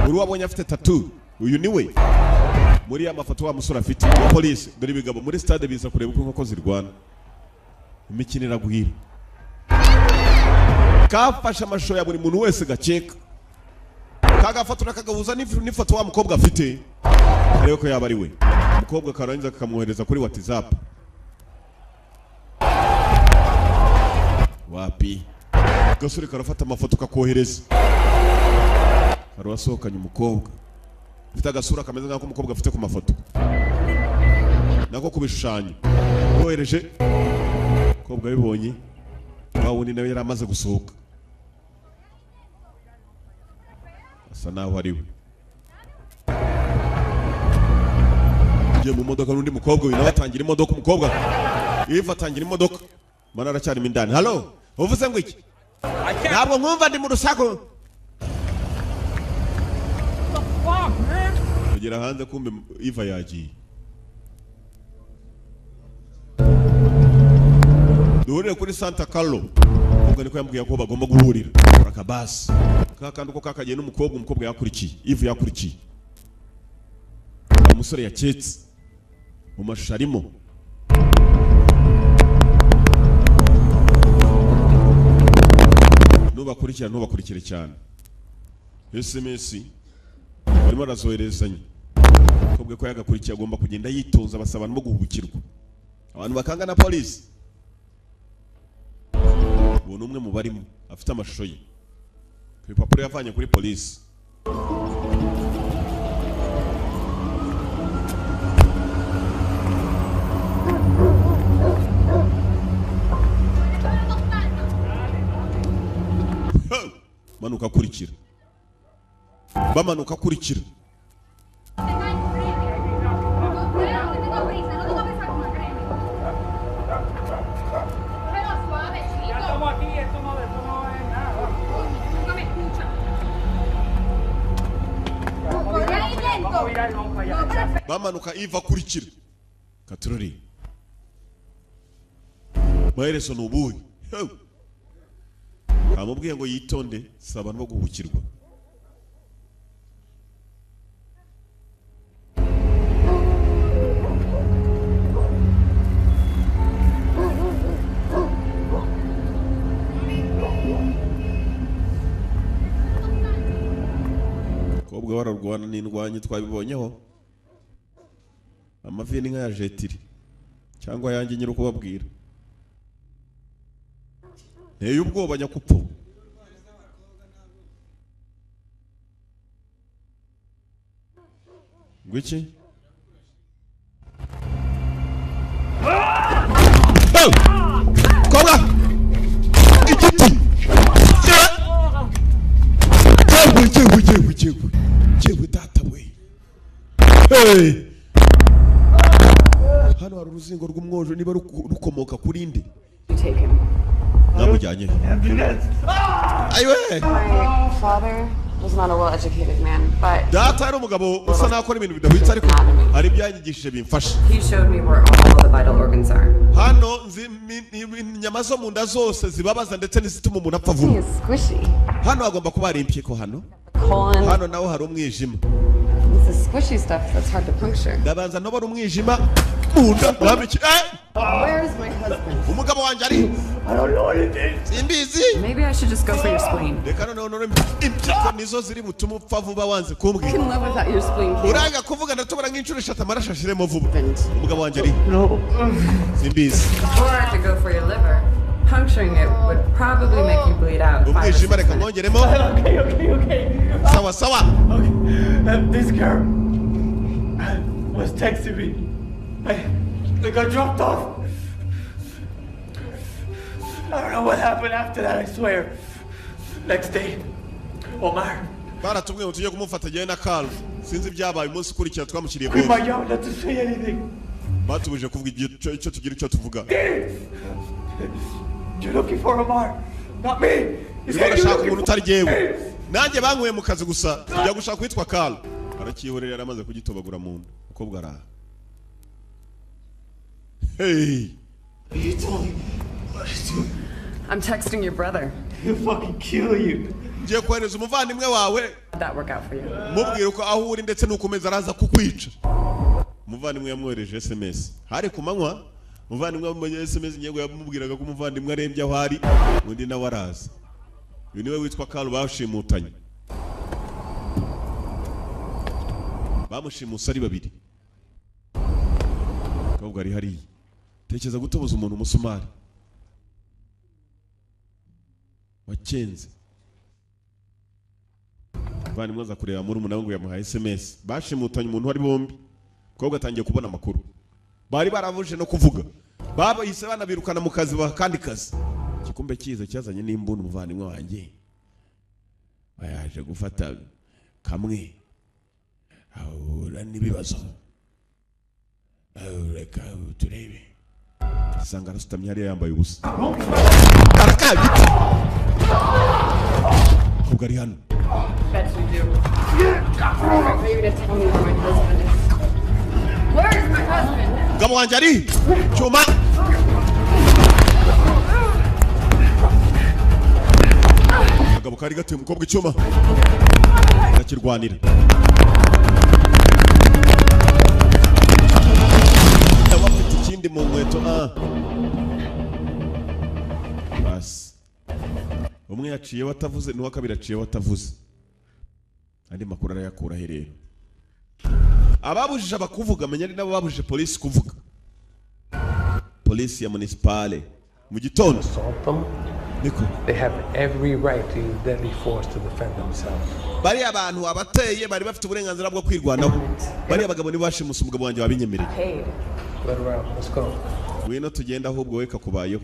Uri wabonye afite tattoo. Uyu niwe. Muri ya mafoto wa musore afite ya police dore bigabo muri stade biza kureba uko inkoko zirwana. Imikino iraguhira. Kafasha amashusho ya buri muntu wese gakeka. Kagafotora kagahuza n'ifoto wa mukobwa afite. Ariko ko yaba ari we. Umukobwa karangiza kakamwohereza kuri WhatsApp. Wapi? Gasore karafata amafoto kakohereza. Arasohokanye umukobwa. Ufite agasura kameze nk'ako umukobwa afite ku mafoto. Nako kubishushanyo. Kohereje. Umukobwa bibonye. Bawundi nawe yari amaze gusohoka. Asa naho ari we. Ngiye mu modoka n'undi mukobwa uyu nawe atangira imodoka umukobwa. Iva atangira imodoka. Mana aracyari mindani. Hello. Uvuze ngo iki? Ntabwo nkumva ndi mu rusaku. Kugera hanze kumbe Iva yagiye. Duhurire kuri Santa Carlo. Ubwo niko yambwiye ko bagomba guhurira. Rakabasi. Kakandi uko kakagiye n'umukobwa yakurikiye. Iva yakurikiye. Umusore yaketse. Mu mashusho arimo. Ntubakurikire cyane. SMS barimo barazoherezanya kubwe ko yagakurikiye agomba kugenda yitonza basaba no guhubukirwa abantu bakanga na polisi uwo numwe mu barimo afite amashusho ye ku bipapuro yavanye kuri polisi manuka kurikira bamanuka kurikira bamanuka iva kurikira katurori maherezo nubuye amubwiye ngo yitonde saba no guhukirwa kobwa wararwana n'indwanyi twabibonyeho amavi ni nka ya jetiri cyangwa yanjye nyiri kubabwira nteye ubwoba nyakupfu ngwiki kobwa igiti jewe data we hano hari uruzingo rw'umwojo niba rukomoka kuri inde namujyanye ayiwe My father was not a well-educated man, but data ari umugabo usa nakora ibintu bidahwitse ariko hari ibyanyigishije bimfasha he showed me where all the vital organs are. hano inyama zo mu nda zose zibabaza ndetse n'izituma umuntu apfa vuba hano hagomba kuba hari impyiko hano hano naho hari umwijima This is squishy stuff that's hard to puncture. ndabanza ntobora umwijima mu nda mwamiki Where's my husband? umugabo wanjye ari I don't know anything. simbizi Maybe I should just go for your spleen. reka noneho impyiko nizo ziri butuma upfa vuba wanze You can kumbwira live without your spleen. please. uranga kuvuga ndatobora nk'inshuro 3 amaraso ashiremo vuba umugabo wanjye ari simbizi Or to go for your liver. Puncturing it would probably make you bleed out. 5 or 6 umwijima reka minutes. mwongeremo Okay. sawa sawa Okay. This girl was texting me. I got dropped off. I don't know what happened after that, I swear. Next day, Omar. baratubwiye ngo tujye kumufata jyewe na Carl sinzi ibyabaye umunsi ukurikira twamushyiriye We boss might not to say anything. batubuje kuvuga icyo tugira icyo tuvuga You're looking for Omar, not me. niba urashaka umuntu utari jyewe nanjye bankuye mu kazi gusa njya gushaka kwitwa Carl arakihorera yaramaze kugitobagura mu nda uko bwaraha hey You told me. What is you? I'm texting your brother. He'll fucking kill you. ngiye kohereza umuvandimwe wawe How'd that work out for you? mubwira uko aho uri ndetse n'ukomeza araza kukwica umuvandimwe yamwohereje SMS hari ku manywa umuvandimwe yamwohereje SMS nyego yamubwiraga ko umuvandimwe arembye aho ari undi nawe araza uyu niwe witwa Carl bashimutanye bamushimuse ari babiri kabwa ari hariya tekereza gutoboza umuntu umusumari wacenze bani mwaza kureba muri umuntu ngo yamuhaye SMS bashimutanye umuntu ari bombi kobwa atangiye kubona amakuru bari baravuje no kuvuga baba yise banabirukana mu kazi bakandi kazi kikumbe kiza cyazanye n'imbunu umuvandimwe wanjye bayaje gufata kamwe ahura n'ibibazo reka turebe sanga arasutamye hariya yambaye ubusa arakagiti kobwa ari hano Bet we do. Are you gonna tell me where my husband is? Where is my husband? mugabo wanjye ari cyuma mugabo kari gatuye umukobwa icyuma nakirwanira bafite ikindi mu nkweto basi umwe yaciye watavuze n'uwa kabiri aciye watavuze andi makuru arayakura herero ababujije abakuvuga menya ari nabo babujije polisi kuvuga polisi ya municipale mu gitondo niko they have every right to use deadly force to defend themselves. bari abantu abateye bari bafite uburenganzira bwo kwirwanaho bari abagabo ni bashimusa umugabo wanjye wabinyemereye Let's go. wino tugenda ahubwo weka kubayeho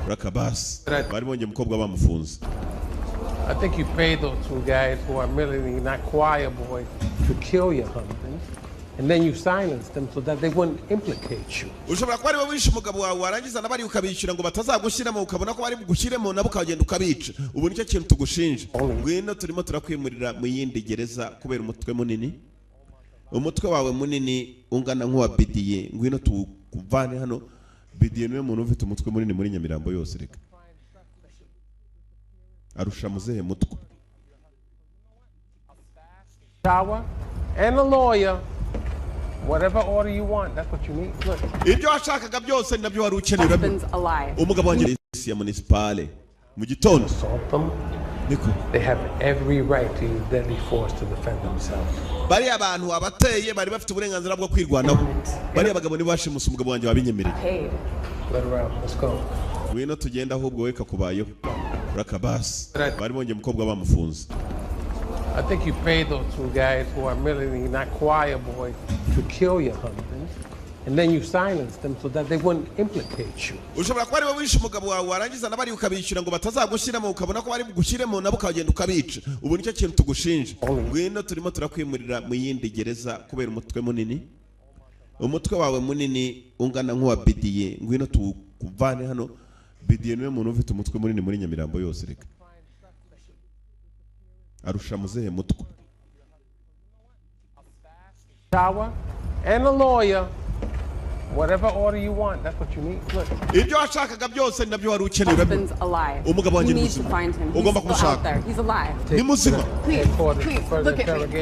urakabasi bari bongeye umukobwa bamufunze. I think you paid those two guys who are merely not choir boys to kill your husband, and then you silenced them so that they wouldn't implicate you. ushobora kuba ari wowe wishe umugabo wawe warangiza nabari ukabishyura ngo batazagushyiramo ukabona ko bari bugushyiremo nabo ukagenda ukabica. Ubu nicyo kintu tugushinja. Ngwino turimo turakwimurira mu yindi gereza kubera umutwe munini. Umutwe wawe munini ungana nk'uwa bidiye. Ngwino tukuvane hano. Bidiye niwe muntu ufite umutwe munini muri Nyamirambo yose reka. Arusha muzehe mutwe. Shower and a lawyer. Whatever order you want, that's what you need. Look. Ibyo washakaga byose nabyo wari ukenera. Umugabo wanjye ya municipale mu gitondo. Niko. They have every right to use deadly force to defend themselves. Bari abantu abateye bari bafite uburenganzira bwo kwirwanaho. Bari abagabo ni bashimusa umugabo wanjye wabinyemereye. Let's go. Wino tugenda ahubwo weka kubayeho urakabasi bari bongeye umukobwa bamufunze. I think you paid those two guys who are merely not choir boys to kill your husband, and then you silenced them so that they wouldn't implicate you. ushobora kuba ari wowe wishe umugabo wawe warangiza nabari ukabishyura ngo batazagushyiramo ukabona ko bari bugushyiremo nabo ukagenda ukabica. Ubu nicyo kintu tugushinja. Ngwino turimo turakwimurira mu yindi gereza kubera umutwe munini. Umutwe wawe munini ungana nk'uwa bidiye. Ngwino tukuvane hano. Bidiye niwe muntu ufite umutwe munini muri Nyamirambo yose reka. Arusha muzehe mutwe. Shower and a lawyer. Whatever order you want, that's what you need. Look. Ibyo washakaga byose nabyo wari ukenera. Umugabo wanjye ni muzima. Ugomba kumushaka. Ni muzima.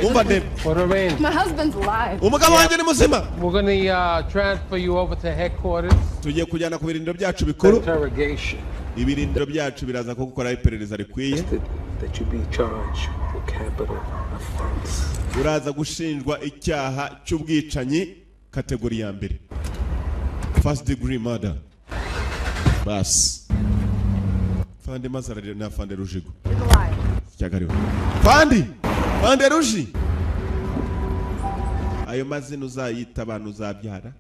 Umva ndebe. My husband's alive. Umugabo wanjye ni muzima. We're going to transfer you over to headquarters. Tugiye kujyana ku birindiro byacu bikuru. Interrogation. Ibirindiro byacu biraza ko gukora iperereza rikwiye. That you be charged with capital offense. Uraza gushinjwa icyaha cy'ubwicanyi kategori ya mbere. First degree murder. Bas. Fande mazarare na Fande Rujigo. Cyagariwe. Fande Ruji. Ayo mazina uzayita abantu uzabyara.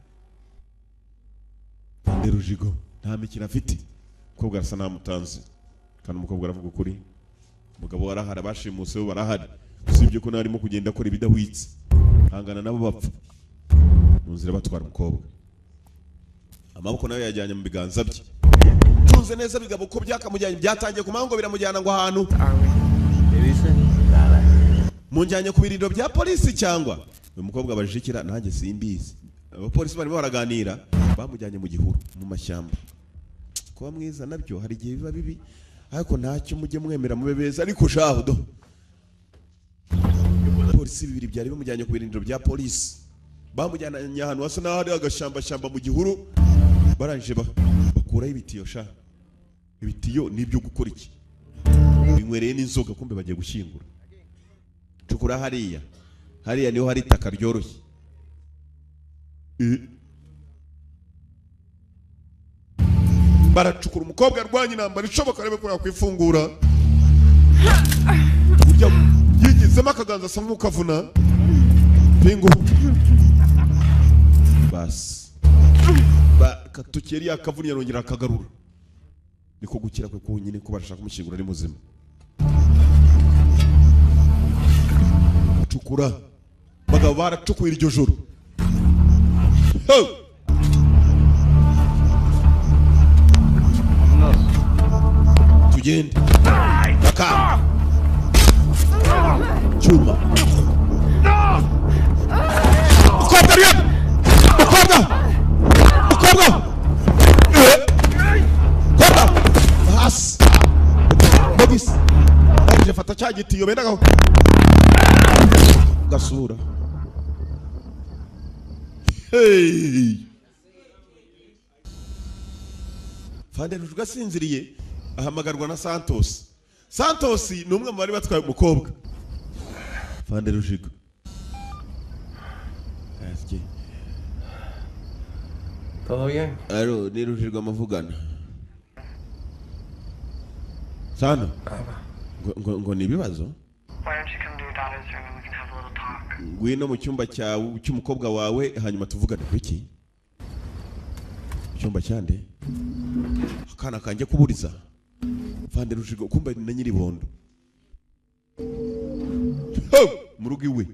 Fande Rujigo nta mikino afite. Umukobwa arasa namutanze. Kandi umukobwa aravuga ukuri. Umugabo warahara bashimuse bo barahari. Usibye ko narimo kugenda akora ibidahwitse. Hangana nabo bapfa. Munzira batwara umukobwa. Amaboko nayo yajyanye mu biganza bye. Tunze neza bigabo ko byakamujyanye byatangiye kumango biramujyana ngo ahantu. Munjyanye ku birindiro bya polisi cyangwa uyu mukobwa abajikira nanjye simbizi. Abapolisi barimo baraganira bamujyanye mu gihuru mu mashyamba. Kuba mwiza nabyo hari igihe biba bibi ariko ntacyo mujye mwemera mube beza ariko shaho do. Polisi bibiri byari bimujyanye ku birindiro bya polisi. Bamujyanye ahantu hasa naho hari agashamba mu gihuru. Barangije bakuraho ibitiyo sha. Ibitiyo nibyo gukora iki? Binywereye n'inzoga kumbe bagiye gushyingura. Cukura hariya. Hariya niho hari itaka ryoroshye. Baracukura umukobwa arwanya intambara ishoboka arebe ko yakwifungura. Burya yigizemo akaganza asa nk'ukavuna. Pingu. Bas. Katukeri yakavunye arongera akagarura. Niko gukira kwe konyine ko barashaka kumushyingura ari muzima. Cukura. Bagabo baracukuye iryo joro. Tugende. Baka. Chuma. Fata cyagitiyo bendaga gasura. Hey. Fande rugasinziriye ahamagarwa na Santos. Santos ni umwe mu bari batwaye umukobwa. Fande Rushigo. Asiki. ¿Todo bien? Aro, ni Rushigo amavugana. Sana. Ngo ni ibibazo? Why don't you come to your daughter's room and we can have a little talk? Ngwino mu cyumba cyawe cy'umukobwa wawe hanyuma tuvugane kuki? Icyumba cyande? Akana kanjye kuburiza. Fande Rushigo kumba na nyiri bondo. Mu rugo iwe.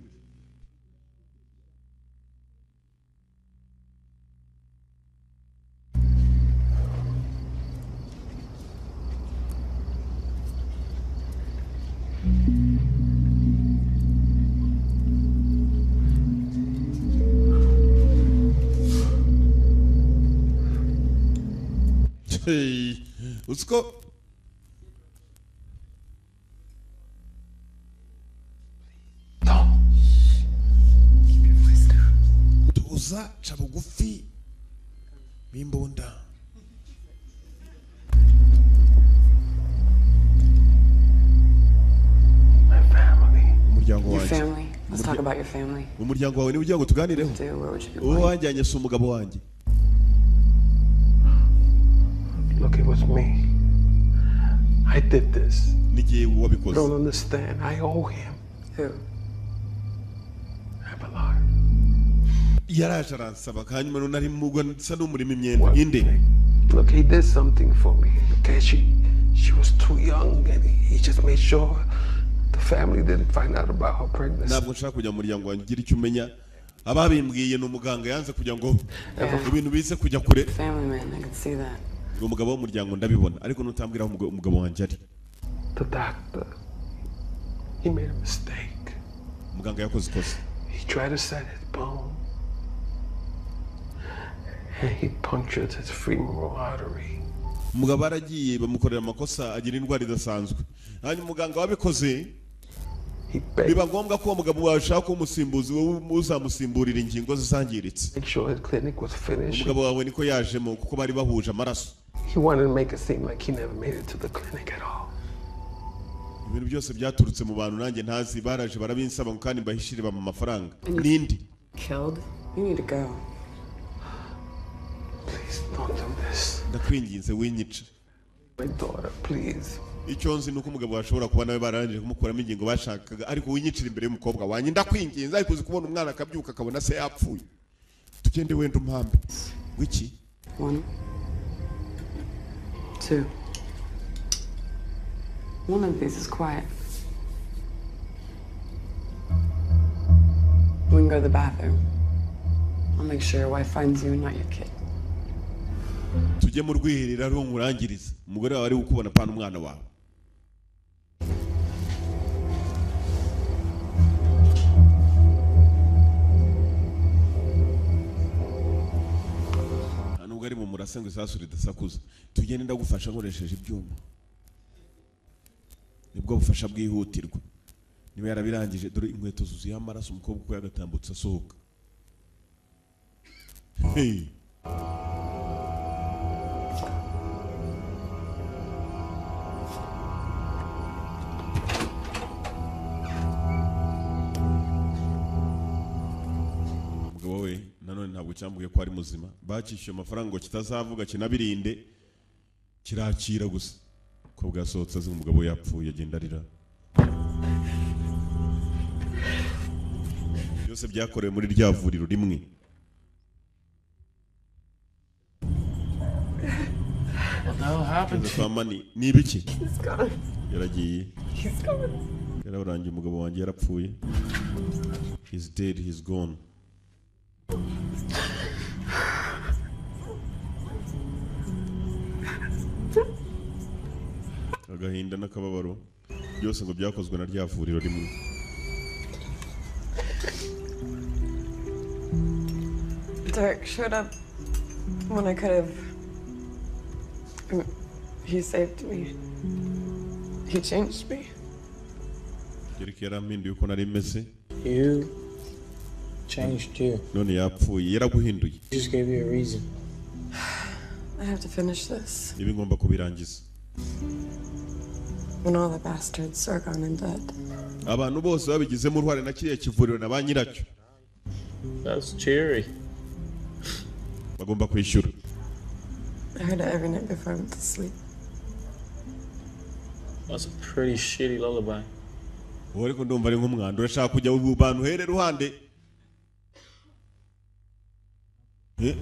Hey, usko tuza ca bugufi bimbunda. Umuryango Your wanjye. family. Let's talk about your family. Umuryango wawe ni ugiye ngo tuganireho. Uwo wanjyanye si umugabo wanjye. Look, it was me. I did this. Nigiye wabikoze. Don't understand. I owe him. Who? Yaraje aransaba hanyuma nari mugwa nsa n'umurimo imyenda inde. Look, he did something for me. Okay, she was too young and he just made sure the family didn't find out about her pregnancy. Ntabwo nshaka kujya mu muryango wanjye ugira icyo umenya. Ababimbwiye n'umuganga yanze kugira ngo ibintu bize kujya kure. Family man, I can see that. Umugabo w'umuryango ndabibona ariko nutambwira aho umugabo wanjye ari. The doctor, he made a mistake. Muganga yakoze ikosa. He tried to set his bone and he punctured his femoral artery. Umugabo aragiye bamukorera amakosa agira indwara idasanzwe. Hanyuma umuganga wabikoze biba ngombwa ko umugabo washaka umusimbuzi wowe uzamusimburira ingingo zizangiritse. Umugabo wawe niko yajemo kuko bari bahuje amaraso. He wanted to make it seem like he never made it to the clinic at all. Ibintu byose byaturutse mu bantu nanjye ntazi baraje barabinsaba ngo kandi mbahishire bama amafaranga. Nindi? Killed? You need to go. Please don't do this. Ndakwinginze winyice. My daughter, please. Icyo nzi nuko umugabo washobora kuba nawe barangije kumukuramo ingingo bashakaga ariko winyicira imbere y'umukobwa wanjye ndakwinginze ariko uzi kubona umwana akabyuka akabona se yapfuye. Tugende wenda umpambe. Wiki? 1, 2. One of these is quiet. We can go to the bathroom. I'll make sure your wife finds you and not your kid. Tujye mu rwiherero ari umurangiriza. Umugore wawe ari gukubona pana umwana wawe. Nubwo ari mu murase ngo isasu ridasakuza. Tugende ndagufasha nkoresheje ibyuma. Nibwo bufasha bwihutirwa. Niba yarabirangije dore inkweto zuzuye amaraso umukobwa uko yagatambutse asohoka. Hey. Umugabo we nanone ntabwo cyambuye ko ari muzima. Bakishyuye amafaranga ngo kitazavuga kinabirinde kirakira gusa. Ko bwasohotse azi umugabo yapfuye agenda arira. Byose byakorewe muri rya vuriro rimwe. What happened to you? Ni ibiki? He's gone. Yaragiye. He's gone. Yararangiye umugabo wanjye yarapfuye. He's dead, he's gone. Agahinda n'akababaro byose ngo byakozwe na rya vuriro rimwe. Derek showed up when I could have. He saved me. He changed me. Derek yarampinduye uko nari meze. You changed you. None yapfuye yaraguhinduye. He just gave you a reason. I have to finish this. Ibi ngomba kubirangiza. When all the bastards are gone and dead. Abantu bose babigizemo uruhare na kiriya kivuriro na ba nyiracyo. That's cheery. Bagomba kwishyura. I heard it every night before I went to sleep. That's a pretty shitty lullaby. Ariko ndumva ari nk'umwanda urashaka kujya mu bantu here ruhande.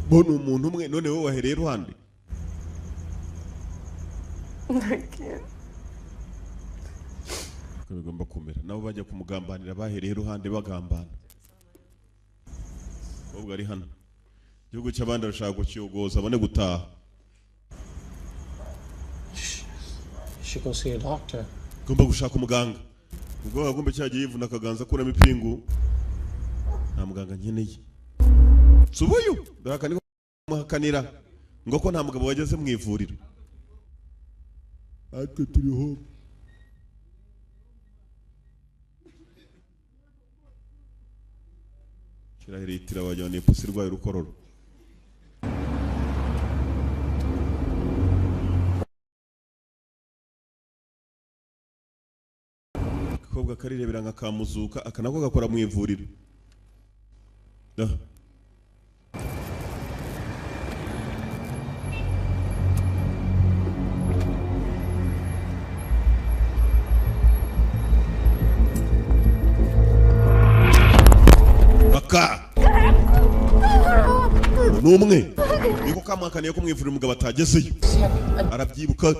Bona umuntu umwe none wowe wahereye ruhande. I can't. Bigomba kumera nabo bajya kumugambanira bahereye ruhande bagambana. Ubwo ari hano. Igihugu cy'abandi arashaka gucyogoza abone gutaha. She go see a doctor. Gomba gushaka umuganga. Ubwo agomba cyagiye yivuna akaganza kuramo ipingu. Nta muganga nkeneye. Subuyu ndaka niko muhakanira ngo ko nta mugabo wageze mu ivuriro. Atwe turi home. Kirahiritira abajyane pusi rwaye rukororo. Kobwa karirebera nka kamuzuka akanako gakora mu ivuriro. Numwe niko kamwakaniye ko mwivurira umugabo atagezeyo arabyibuka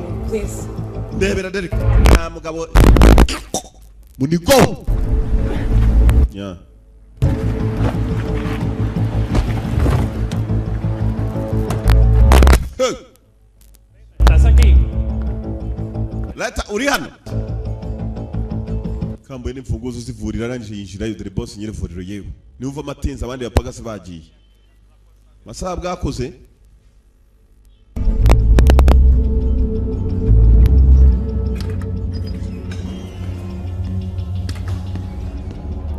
ndebera Derek nta mugabo munigo ya Estás aquí. Leta uri hano kambaye n'imfunguzo zivurira arangije yinjira dore boss nyiri vuriro yewe niwumva amatinza abandi bapagasi bagiye masaha bwakoze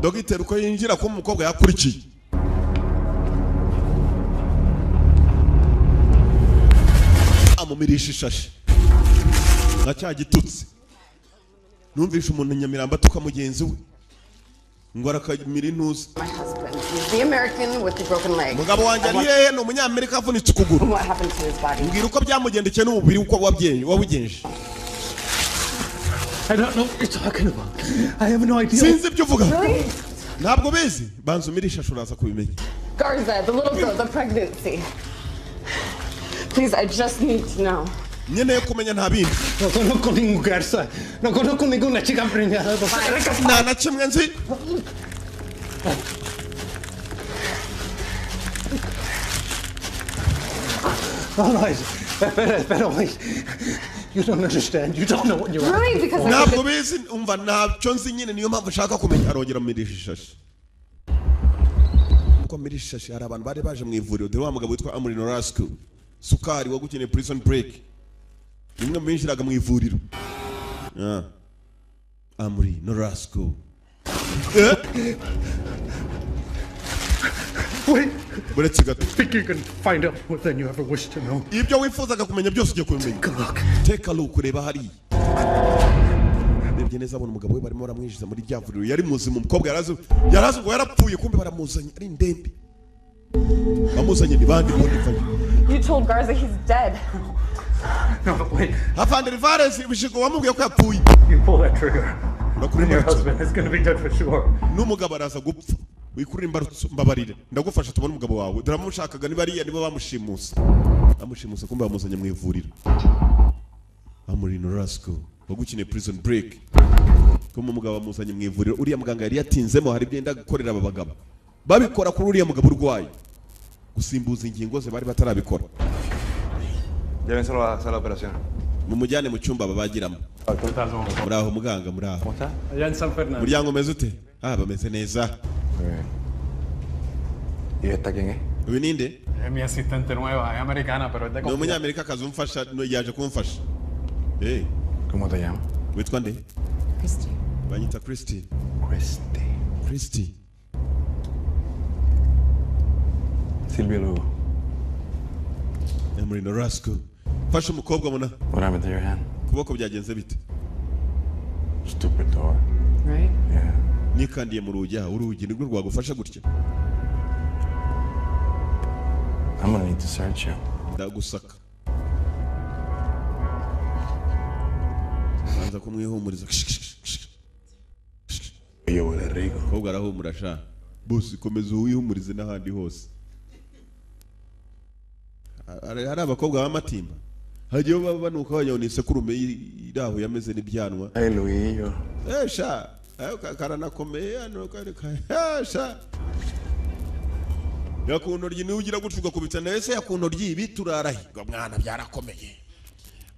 Dogiteri uko yinjira ko umukobwa yakurikiye amumirisha ishashi nka cya gitutsi numvisha umuntu Nyamirambo atuka mugenzi we ngo arakamira intuza. My husband, he's the American with the broken leg. Mugabo wanjye ari hehe no umunyamerika avunitse ukuguru. What happened to his body? Mbwira uko byamugendekeye n'umubiri uko wabugenje. I don't know what you're talking about. I have no idea. Sinzi ibyo uvuga. Really? Ntabwo bizi. Banza umirisha shuraza kubimenya. Garza, the little girl, the pregnancy. Please, I just need to know. Nyene kumenya nta bindi. No conozco ningún Garza. No conozco ninguna chica preñada. Na kimwe nzi. All right. Espera, wait. You don't understand. You don't know what you're Really? Because ntabwo bizi umva ntabyo nzi nyine niyo mpamvu ushaka kumenya arongera mirisha ishashi. Uko mirisha ishashi hari abantu bari baje mu ivuriro dore wa mugabo witwa Amurino Rasco. Sukari wagukeneye prison break. Nimwe mwinjiraga mu ivuriro. Amurino Rasco. Wait. Buretse gato. Think you can find out more than you ever wished to know. Ibyo wifuzaga kumenya byose ugiye kubimenya. Take a look ureba hari. Ndebye neza abona umugabo we barimo baramwinjiza muri rya vuriro yari muzima umukobwa yarazi ngo yarapfuye kumbe baramuzanye ari ndembe. Bamuzanye ni bandi bonifanye. You told Garza he's dead. No, wait. Afande Rivares bishigo wamubwiye ko yapfuye. You pull that trigger. And your husband is going to be dead for sure. N'umugabo araza gupfa. Wikurira imbarutso mbabarire. Ndagufasha tubone umugabo wawe. Daramushakaga niba ariya nibo bamushimusa. Bamushimusa kumbe bamuzanye mu ivuriro. Amurino Rasco wagukeneye prison break. Kuma umugabo bamuzanye mu ivuriro uriya muganga yari yatinzemo hari byenda gukorera aba bagabo. Babikora kuri uriya mugabo urwaye. Gusimbuza ingingo ze bari batarabikora. Llévenselo a la sala de operación. Mumujyane mu cyumba babagiramo. Muraho muganga muraho. Allá en San Fernando. Muryango meze ute? Bameze neza. ¿Y esta quién es? Uyu ninde? Es mi asistente nueva, es americana, pero es de Ni umunyamerika akazi umfasha yaje kumfasha. ¿Cómo te llamas? Witwa nde? Christy. Banyita Christy. Christy. Silvia Lugo. Amurino Rasco. Fasha umukobwa muna. What happened to your hand? Kuboko byagenze bite? Stupid door. Right? Yeah. Nikandiye mu rugi urugi nirwo rwagufasha gutya. I'm gonna need to search you. Ndagusaka. Banza kumwihumuriza. Yo Enrico. Kobwa arahumura sha. Boss komeza uwihumurize n'ahandi hose. Hari abakobwa b'amatimba. Hagiye baba banuka bajya ni sekurume iraho yameze n'ibyanwa. Luillo. Sha. Karanakomeye hano kare. Sha. Yakuntoryi ni ugira gucuga kubitsa nese yakuntoryi biturarahi ngo mwana byarakomeye.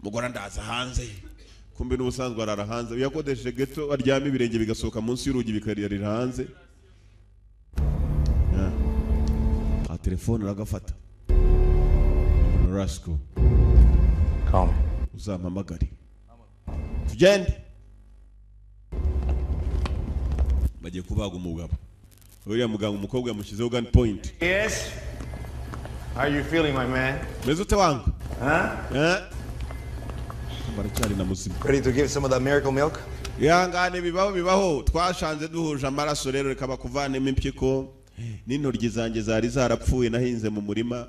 Mugora ndaza hanze. Kumbe n'ubusanzwe arara hanze. Yakodesheje geto aryama ibirenge bigasohoka munsi y'urugi bikarira hanze. A telefone aragafata. Rasco. Call me. Uzampamagare. Tugende. Bagiye kubaga umugabo. Uriya muganga umukobwa yamushyizeho gun point. Yes. How are you feeling, my man? Meze ute wanga? Huh? Baracyari na muzima. Ready to give some of that miracle milk? Yangane bibaho twashanze duhuje amaraso rero reka bakuvanemo impyiko n'intoryi zanjye zari zarapfuye nahinze mu murima.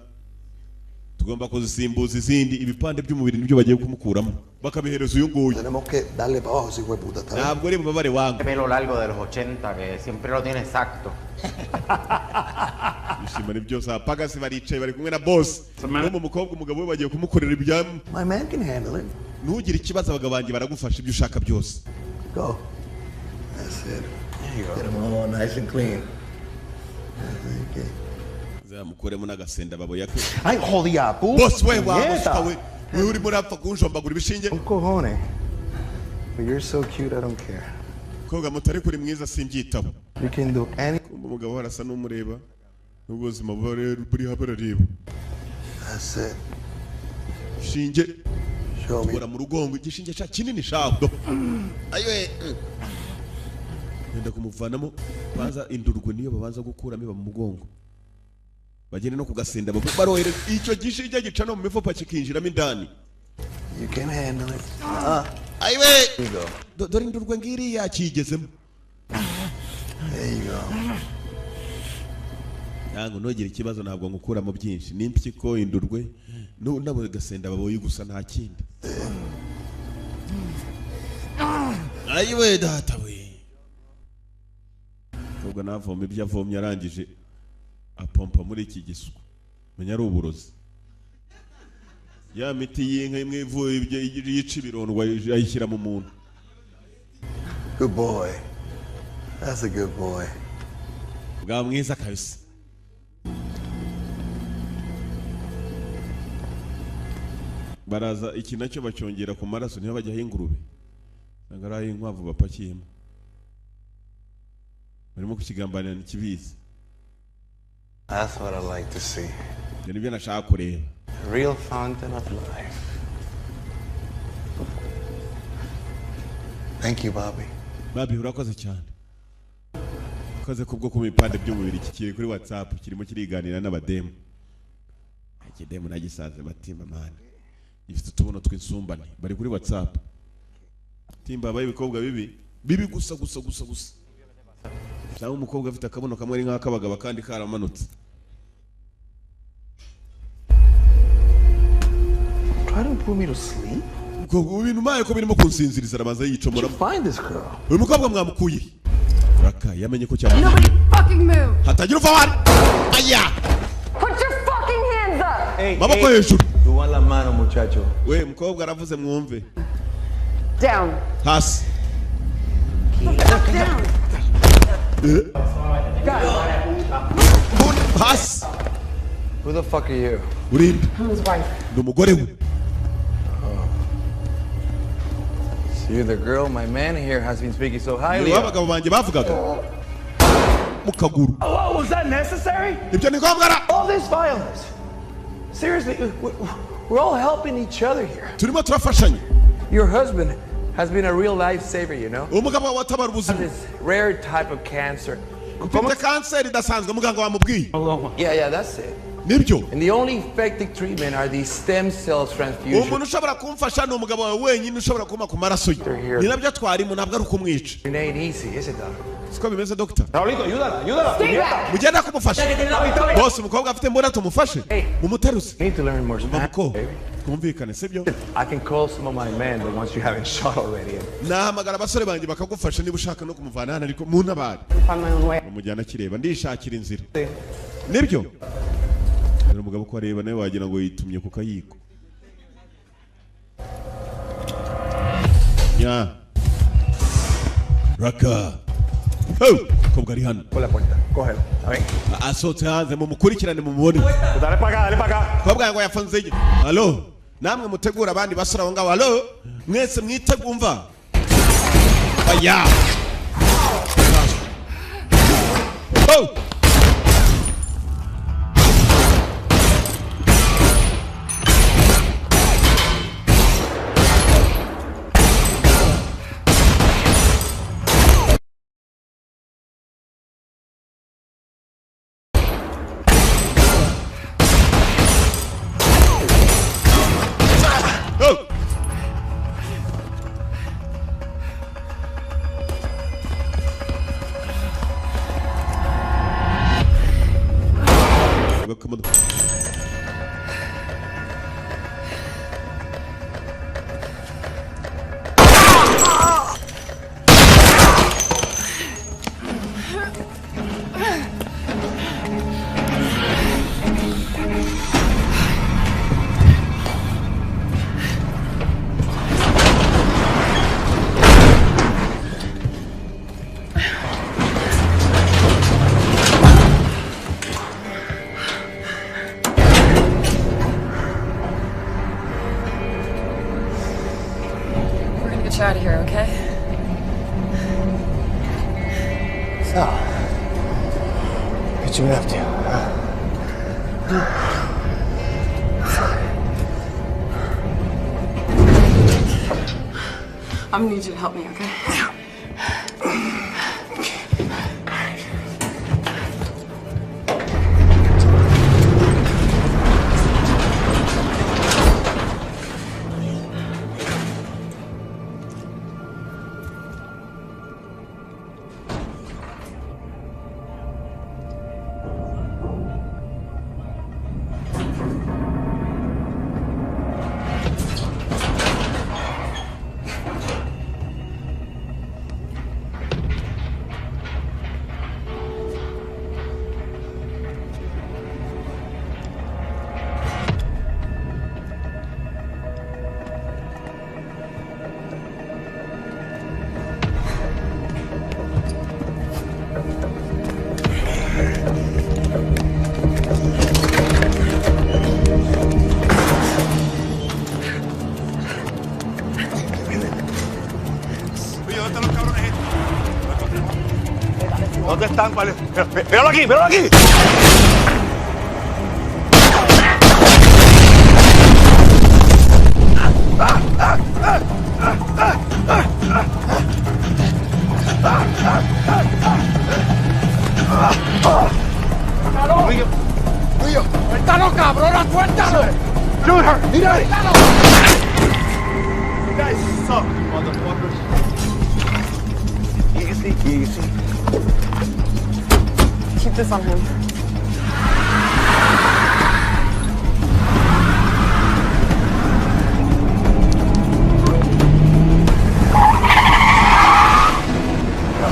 Tugomba kuzisimbuza izindi ibipande by'umubiri nibyo bagiye kumukuramo bakabihereza uyu nguyu. Tenemos que darle para abajo ese hijo de puta. Ntabwo ari bubabare wanga. Pelo largo de los 80 que siempre lo tiene exacto. Ishima ni byose apagasi baricaye bari kumwe na boss. N'umu mukobwa umugabo we bagiye kumukorera ibyamu. My man can handle it. Ntugire ikibazo abagabo banjye baragufasha ibyo ushaka byose. Go. That's it. There you go. Get them all nice and clean. Okay. Zamukoremo n'agasenda babo yake. Ay, holy apu. Boss we wawe. Wewe uri muri apfa kunjombagura ibishinge. Cojones. But you're so cute, I don't care. Koga mutari kuri mwiza simbyitabo. You can do any. Umugabo arasa n'umureba. N'ubuzima buri habarareba. That's it. Shinge. Show me. Bora mu rugongo igishinge cya kinini shabo. Ayo Nenda kumuvanamo banza indurwe niyo babanza gukuramo iba mu mugongo. Bagene no kugasenda barohere icyo gishinge gica no mu mifupa kikinjiramo indani. You can handle it. Ayiwe. There you go. Dore indurwe ngiri yakigezemo. There you go. Nango nogera ikibazo ntabwo ngukuramo byinshi. Nimpyiko indurwe nabo gasenda baboye gusa nta kindi. Ayiwe data we. Ubwo navoma ibyo avomye arangije apompa muri iki giswa. Menya ari uburozi. Ya miti y'inka imwe ivuye ibyo yica ibirondwa ayishyira mu muntu. Good boy. That's a good boy. Bwa mwiza kabisa. Baraza iki nacyo bacyongera ku maraso niho bajya ingurube. Ngara inkwavu bapakiyemo. Barimo kukigambanira n'ikibizi. That's what I like to see. Nibyo nashaka kureba. Real fountain of life. Thank you, Bobby. Bobby urakoze cyane. Ukoze kubwo kumipande by'umubiri kikiri kuri WhatsApp kirimo kiriganira n'abademu. Ikidemu nagisaze batimba man. Ifite utubono tw'insumbane bari kuri WhatsApp. Timba baye ibikobwa bibi gusa. Cyangwa umukobwa afite akabono kamwe ari nk'akabagaba kandi karamanutse. Try to put me to sleep? Ubwo bintu maye ko birimo kunsinziriza arabanza yicomora. Find this girl. Uyu mukobwa mwamukuye. Raka yamenye ko cyane. Nobody fucking move. Hatagira uva wari. Aya. Put your fucking hands up. Hey, maboko hejuru. Tuwa la mano muchacho. We mukobwa aravuze mwumve. Down. Hasi. Down. Hasi. Who the fuck are you? Urinde. I'm his wife. N'umugore we. So you're the girl my man here has been speaking so highly of. Abagabo banje bavugaga. Mukaguru. Oh, was that necessary? Ibyo ni ngombwa. All this violence. Seriously, we're all helping each other here. Turimo turafashanya. Your husband has been a real lifesaver, you know? Umugabo watabara ubuzima. This rare type of cancer. Ufite kanseri idasanzwe muganga wamubwiye. Yeah, that's it. nibyo. And the only effective treatment are these stem cells transfusions. Umuntu ushobora kumfasha ni umugabo wawe wenyine ushobora kuma ku maraso ye. Ni nabyo twarimo ntabwo ari ukumwica. It ain't easy, is it, Doc? Siko bimeze Doctor. Raulito, ayúdala. Mugenda kumufasha. Boss umukobwa afite mbona tumufashe. Mumuteruse. Need to learn more Spanish, baby. Kumvikane sibyo? I can call some of my men, but once you haven't shot already. Nahamagara abasore banjye bakagufasha niba ushaka no kumuvana hano ariko mu ntabari. Umujyana kireba ndishakira inzira. Nibyo? Ni umugabo ko areba nawe wagira ngo yitumye ku kayiko. Ya. Raka. Oh, kobwa ari hano. Con la puerta. Cógelo. A ver. Asote hanze mu mukurikirane mu mubone. Dale para acá. Kobwa yango yafanze iki? Allo. Namwe mutegura abandi basura aho ngaho. Allo. Mwese mwitegumva. Aya. Oh. Come on. Out of here, okay? So, what you up to? I'm gonna need you to help me, okay? ¿Dónde están? Míralo aquí, míralo aquí. Río, suéltalo, cabrona, suéltalo. Shoot her. Mira, You guys suck, motherfuckers. Easy, easy. Keep this on him.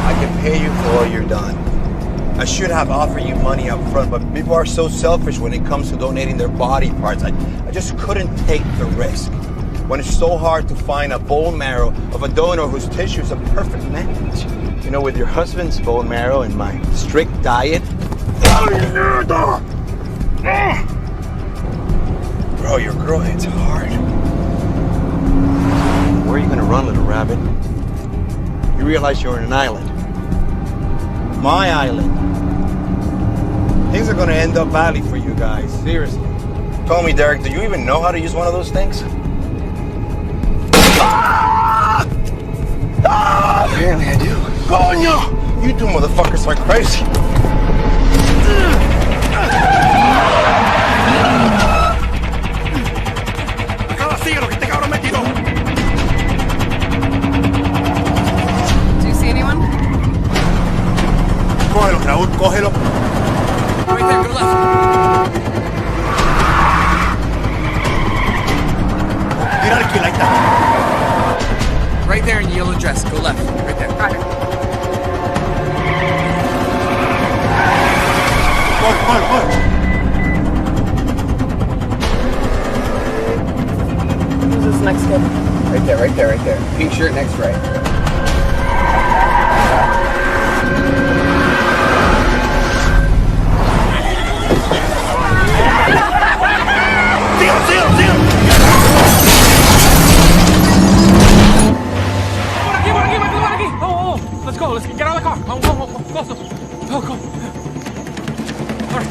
I can pay you for all you're done. I should have offered you money up front, but people are so selfish when it comes to donating their body parts. I just couldn't take the risk. When it's so hard to find a bone marrow of a donor whose tissue is a perfect match. You know, with your husband's bone marrow and my strict diet. Bro, your girl hits hard. Where are you gonna run, little rabbit? You realize you're on an island. My island. Things are gonna end up badly for you guys, seriously. Tell me, Derek, do you even know how to use one of those things? Apparently I do. Coño! You two motherfuckers are crazy. Right there, go left. Get out of here like that. Right there in the yellow dress, go left. Right there. Got it. Go. Who's this next kid? Right there. Pink shirt, next right. Seal! Aquí. Oh, let's go. Let's get out of the car. Go. All right.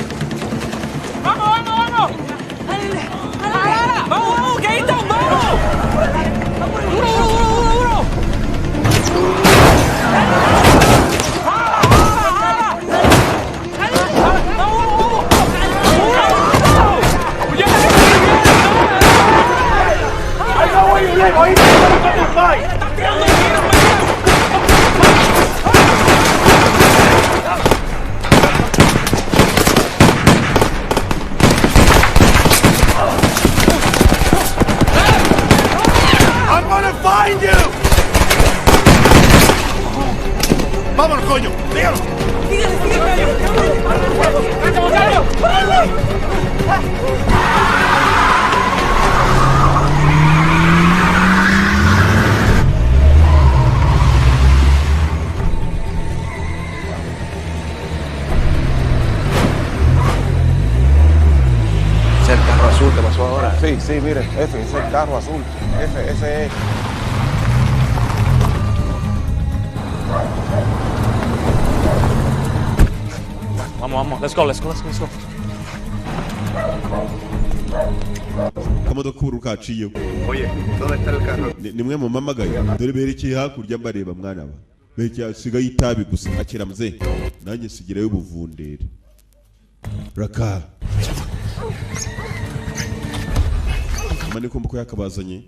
Vamos. Vamos, Gaito, vamos. Duro. I know where you live. Ahí está el fight. I'm gonna find you. Vámonos, coño. Síguelo. Es el carro azul que pasó ahora. Sí, mire, F, es el carro azul. F, ese es. Vamos, let's go. Kamodoka k'uburuka haciyeho. Oye, ¿dónde está el carro? Nimwe mu mamagaye dore berekeye hakurya mbareba mwana ba. Berekeye asigaye itabi gusa akira mze. Nanjye sigirayo ubuvundere. Raka. Mane kumbuko yakabazanye.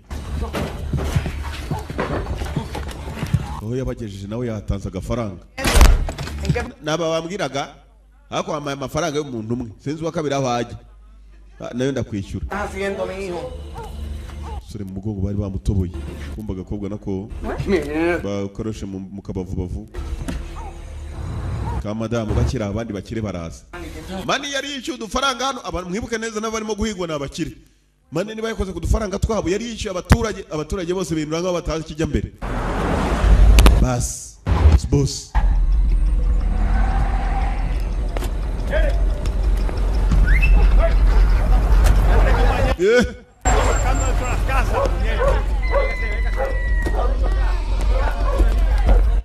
Aho yabagejeje nawe yatanze agafaranga. Naba bambwiraga hako amaye amafaranga y'umuntu umwe. Sinzi wa kabiri aho ajya. Nayo ndakwishyura. Haciendo mi hijo. Sore mu mugongo bari bamutoboye. Kumba gakobwa nako. Bakoroshe mu kabavu. Ka madamu bakira abandi bakire baraza. Mani yari yishyuye udufaranga hano abantu mwibuke neza n'abarimo guhigwa n'abakire. Mani niba yakoze ku dufaranga twabo yari yishyuye abaturage bose bintu ngo batazi kijya mbere. Bas. Boss.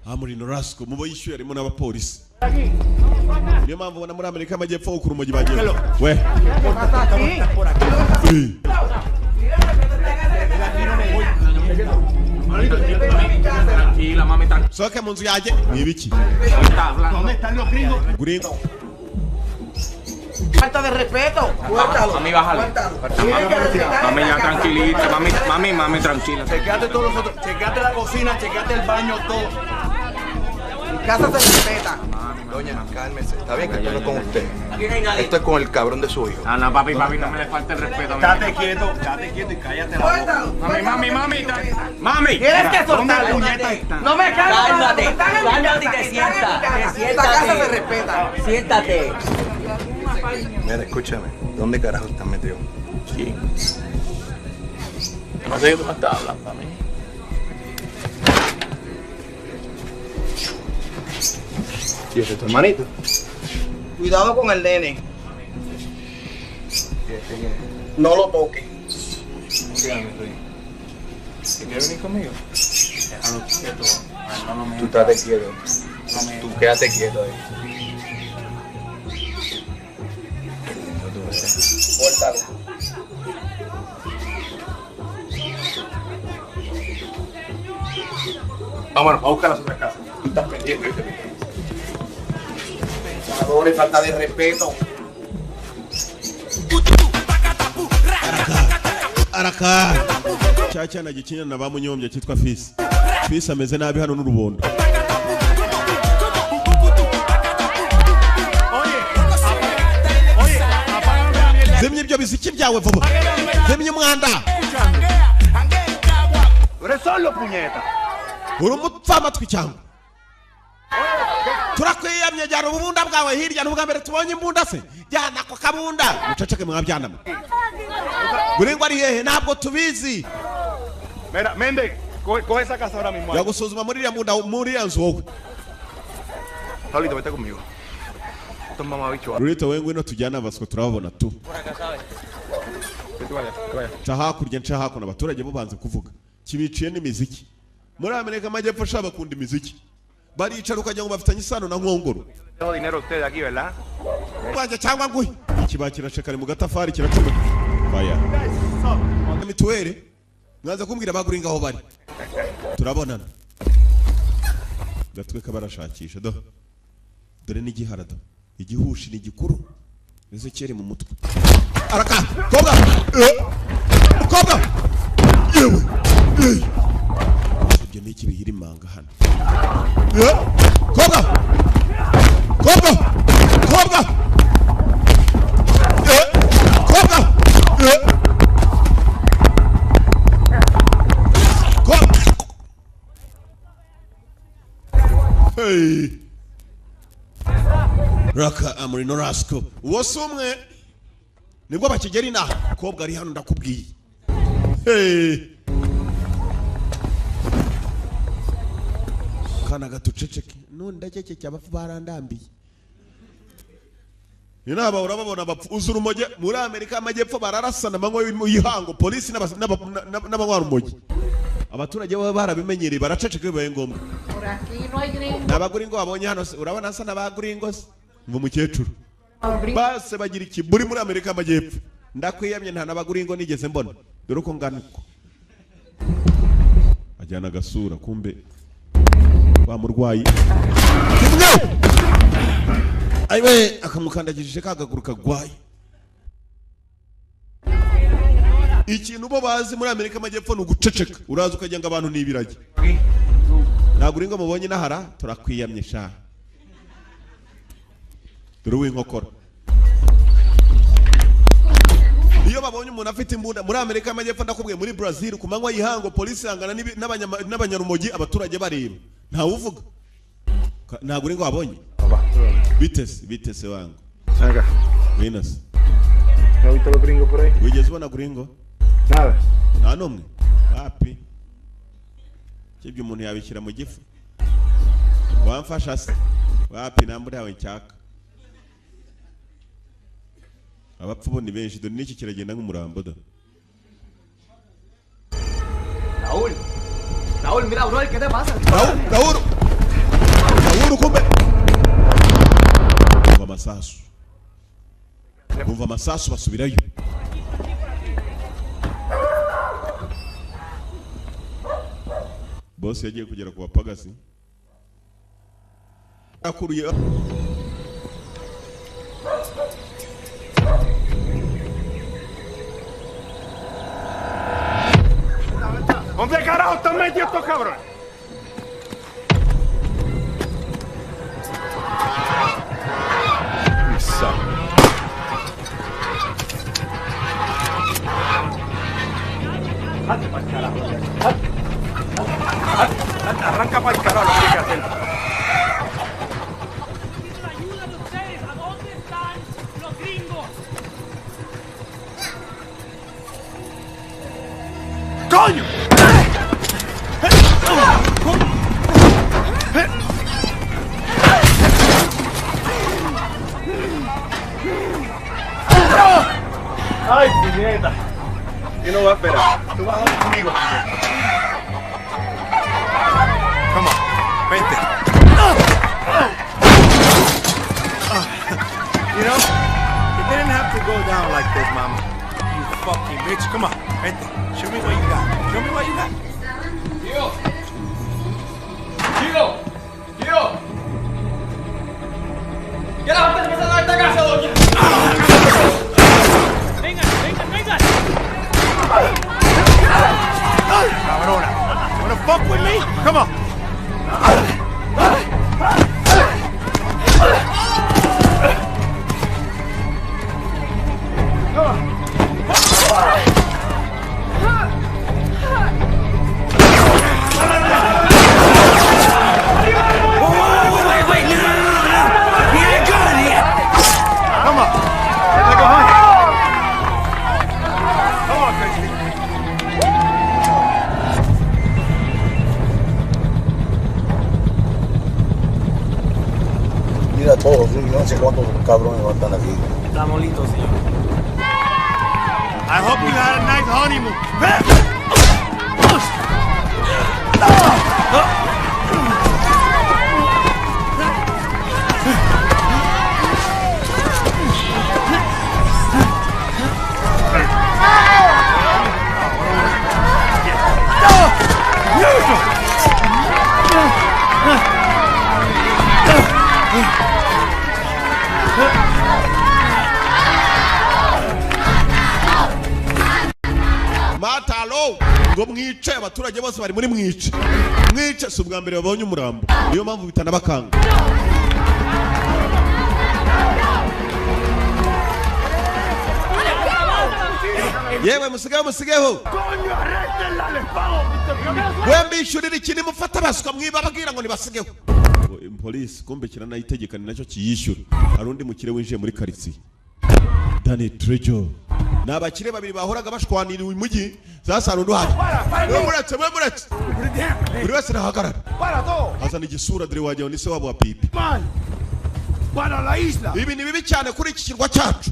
Amurino Rasco mubo yishyuye arimo n'abapolisi. Niyo mpamvu ubona muri Amerika amajyepfo ukura umujyi bagiye. We. Tranquila, mami, tranquila. Soke mu nzu yaje. Ni ibiki? ¿Dónde están los gringos? Gringo. Falta de respeto. Cuéntalo. Mami, bájale. Mami, ya tranquilita. Mami, tranquila. Chequeate todos los otros. Chequeate la cocina, chequeate el baño, todo. Mi casa se respeta. Doña, cálmese. Está bien que esto no es con usted. Esto es con el cabrón de su hijo. No, papi, no me le falta el respeto. Estate quieto y cállate la boca. Mami. Tienes que soltarlo. No me calmes. Cálmate y te sientas. Esta casa se respeta. Siéntate. Mira, escúchame. ¿Dónde carajo estás metido? Sí. No sé qué tú me estás hablando a mí. ¿Y ese es tu hermanito? Cuidado con el nene. No lo toques. ¿Quieres venir conmigo? Déjalo quieto. Tú estate quieto. Tú quédate quieto ahí. Suéltalo. Vámonos, a buscar las otras casas. Tú estás pendiente, ¿viste? Falta de respeto. Araka. Chacha na gikinya na bamunyombye cyitwa Fisi. Fisi ameze nabi hano n'urubondo. byawe vuba. Zemye umwanda. Ure solo puñeta. Uri umupfamatwi cyangwa. Turakwiyamye jyana ubunda bwawe hirya n'ubwa mbere tubonye imbunda se. Jyana ko kabunda. Muceceke mwabyana. Guringo ari hehe ntabwo tubizi. Mira, Mende, coge esa casa ahora mismo. Yagusuzuma muri ya mbunda muri ya nzu wowe. Pablito, vete conmigo. Esto es mamabicho. Rurito wewe ngwino tujyana abaswa turababona tu. Nca hakuno abaturage bo banze kuvuga. Kibiciye n'imiziki. Muri Amerika Amajyepfo ashaka bakunda imiziki. Baricara ukajya ngo bafitanye isano na nkongoro. Todo dinero usted aquí, ¿verdad? Banje cyangwa ngwi. Ikibakira shekare mu gatafari kiracomeka. Baya. Mituwere. Mwaza kumbwira baguringa aho bari. Turabonana. Gatweka barashakisha do. Dore n'igiharado. Igihushi ni gikuru. Ese cyere mu mutwe. Araka. Koga. Koga. Yewe. Ibyo ni iki bihira imanga hano. Koga. Koga. Koga. Koga. Hey. Raka amuri no rasco. Wose umwe nibwo bakigera inaha. Kobwa ari hano ndakubwiye. Hey. Kana gatuceceke. Nunda cece cyabafu barandambiye. Inaba urababona bapfu uzura umoje muri Amerika Amajyepfo bararasana mango yihango polisi n'abanywa rumoje. Abaturage baba barabimenyereye baraceceke bibaye ngombwa. Nabaguringo babonye hano urabona asa nabaguringo se mvu mukecuru. Base bagira iki buri muri Amerika Amajyepfo. Ndakwiyamye nta nabaguringo nigeze mbona. Dore uko nganuko. Ajyana gasura kumbe wa murwayi. Aiwe akamukandagishije kagaguru kagwaye. Ikintu bo bazi muri Amerika Amajyepfo ni uguceceka. Uraza ukajya ngo abantu nibirage. Naguringo mubonye nahara turakwiyamye sha. Dore w'inkokora. Iyo babonye umuntu afite imbunda muri Amerika Amajyepfo ndakubwiye muri Brazil kumanywa yihango polisi yangana n'abanyarumogi abaturage bareba. Nta uvuga. Naguringo wabonye. Vitesse wangu. Venga. Buenas. ¿No has visto los gringos por ahí? ¿Wigeze ubona gringo? Nada. Nta n'umwe. Wapi? Kibyo umuntu yabishyira mu gifu. Wamfasha se? Wapi nambura yawe ncyaka. Abapfu bo ni benshi dore n'iki kiragenda nk'umurambo da. Raúl, mira, bro, ¿qué te pasa? Raúl, kumbe. Kumva amasasu basubirayo. Boss yagiye kugera ku bapagasi. Akuruye. ¿Dónde carajo están metidos estos cabrones? Hazte para el carajo. Arranca para el carajo lo que hay que hacer. La ayuda de ustedes, ¿a dónde están los gringos? ¡Coño! ¡Ay, puñeta! ¿Quién no va a esperar? Tú vas a ir conmigo. Come on, vente. You know, it didn't have to go down like this, mama. You fucking bitch. Come on, vente. Show me what you got. Show me what you got. Gio! Get out there, empezando a esta casa, doña. Vengan. Cabrona. You wanna fuck with me? Come on. Come on. Mira todos, yo no sé cuántos cabrones van a estar aquí. Estamos listos, señor. I hope you had a nice honeymoon. Matalo ngo mwice abaturage bose bari muri mwice si ubwa mbere babonye umurambo niyo mpamvu bitana bakanga. Yewe musigeho wembi ishurira ikintu mufata basuka mwibabwira ngo nibasigeho. Police kumbekira na itegeka ni nacyo kiyishyura. Hari undi mukire winjiye muri quartier Danny Trejo n'abakire babiri bahoraga bashwaniriwe umujyi zasarundo haje muretse buri wese arahagarara hazana igisura dore wagiye ni se wabo wa pipi Para la isla. Ibi ni bibi cyane kuri iki kirwa cyacu.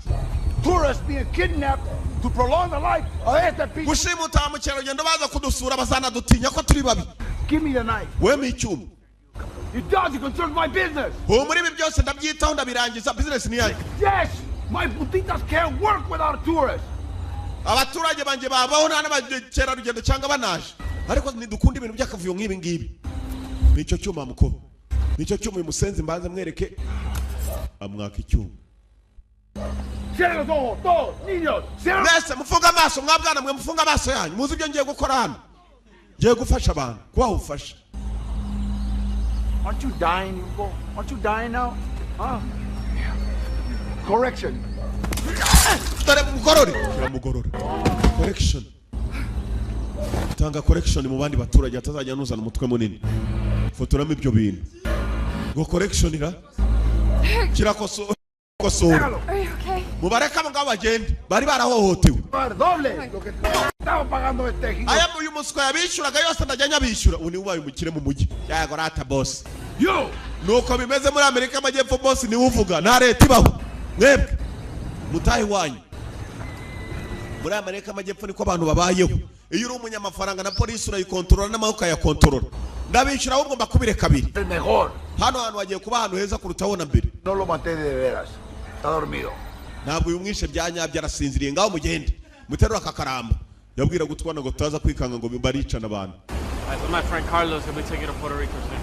Tourists being kidnapped to prolong the life of este people. Gushimuta mukeragendo baza kudusura bazana dutinya ko turi babi. Give me the knife. Weme icyuma. It doesn't concern my business. Muri ibi byose ndabyitaho ndabirangiza business ni yayo. Yes, my putitas can't work without tourists. Abaturage banje babaho nta n'abakera rugendo cyangwa banaje. Ariko nidukunda ibintu byakavuyo nk'ibi ngibi. Nicyo cyuma muko. Nicyo cyuma uyu musenzi mbanza mwereke amwaka icyuma. Cierra los ojos, todos, niños. Nese mufunga amaso mwabwana mwe mufunga amaso yanyu. Muzi ibyo ngiye gukora hano. Ngiye gufasha abantu. Kwawufasha. Aren't you dying, Hugo? Aren't you dying now? Huh? Correction. Correction. Tanga correction mu bandi baturage atazajya nuzana umutwe munini. Fotoramo ibyo bintu. Go correction ira. Kirakosora. Mubareka ngabo bagende bari barahohotewe. Doble lo que estaba pagando este hijo. Aya uyu muswa yabishuraga yose ndajya bishura uni ubaye umukire mu mujyi. Yago rata boss. Yo, nuko bimeze muri Amerika amajyepfo boss ni uvuga na leta ibaho. Mwebwe mutahi wanyu. Muri Amerika amajyepfo niko abantu babayeho. Iyo uri umunyamafaranga na polisi urayikontorora n'amahoko ya kontorora. Ndabishura ahubwo mbakubire kabiri. Mejor. Hano hantu wagiye kuba ahantu heza kurutaho na mbere. No lo maté de veras. Está dormido. Ntabwo uyu mwishe byanyabya arasinziriye ngaho mugende. Muterura akakaramba. Yabwira gutwana ngo taza kwikanga ngo baricana abantu. My friend Carlos will be taking to Puerto Rico soon.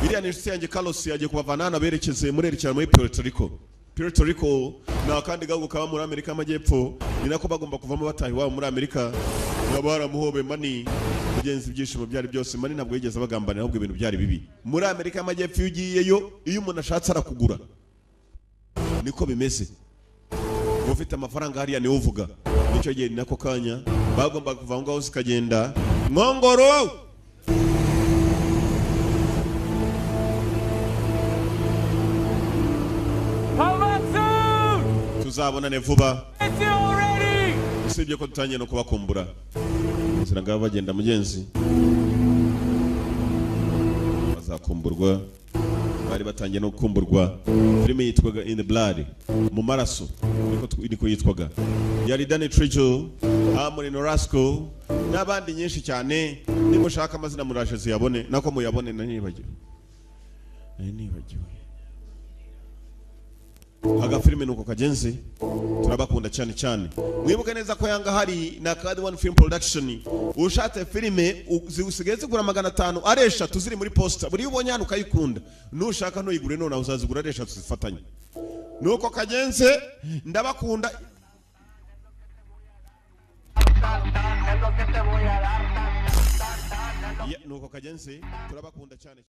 Biriya ni yanjye Carlos yagiye kubavanana berekeze murerekera muri Puerto Rico. Puerto Rico na kandi gago kaba muri Amerika amajyepfo ni nako bagomba kuvamo batahi wabo muri Amerika. Ngabara muhobe mani mugenzi byishimo byari byose mani ntabwo yigeze bagambanira ahubwo ibintu byari bibi. Muri Amerika amajyepfo ugiyeyo iyo umuntu ashatse arakugura. Niko bimeze. Ufite amafaranga hariya ni uvuga. Nicyo gihe nako kanya bagomba kuva ngaho zikagenda Ngongoro. Tuzabonane vuba. Usibye ko tutangiye no kubakumbura. Nzira ngabo bagenda mugenzi. Bazakumburwa. Bari batangiye no kumburwa. Filime yitwaga In the Blood. Mu maraso. Niko yitwaga. Yari Danny Trejo, Amuri Norasco, n'abandi nyinshi cyane. Nimushaka amazina murashe ziyabone. Nako muyabone nanibagiwe. Aga filime nuko kagenzi turabakunda cyane cyane. Mwibuke neza ko yanga hari na Card One Film Production ushate filime usigaye zigura 500 aresha tuziri muri poster buri ubonye hano ukayikunda nushaka nuyigure none uzazigura aresha tuzifatanye nuko kagenze ndabakunda nuko kagenzi turabakunda cyane.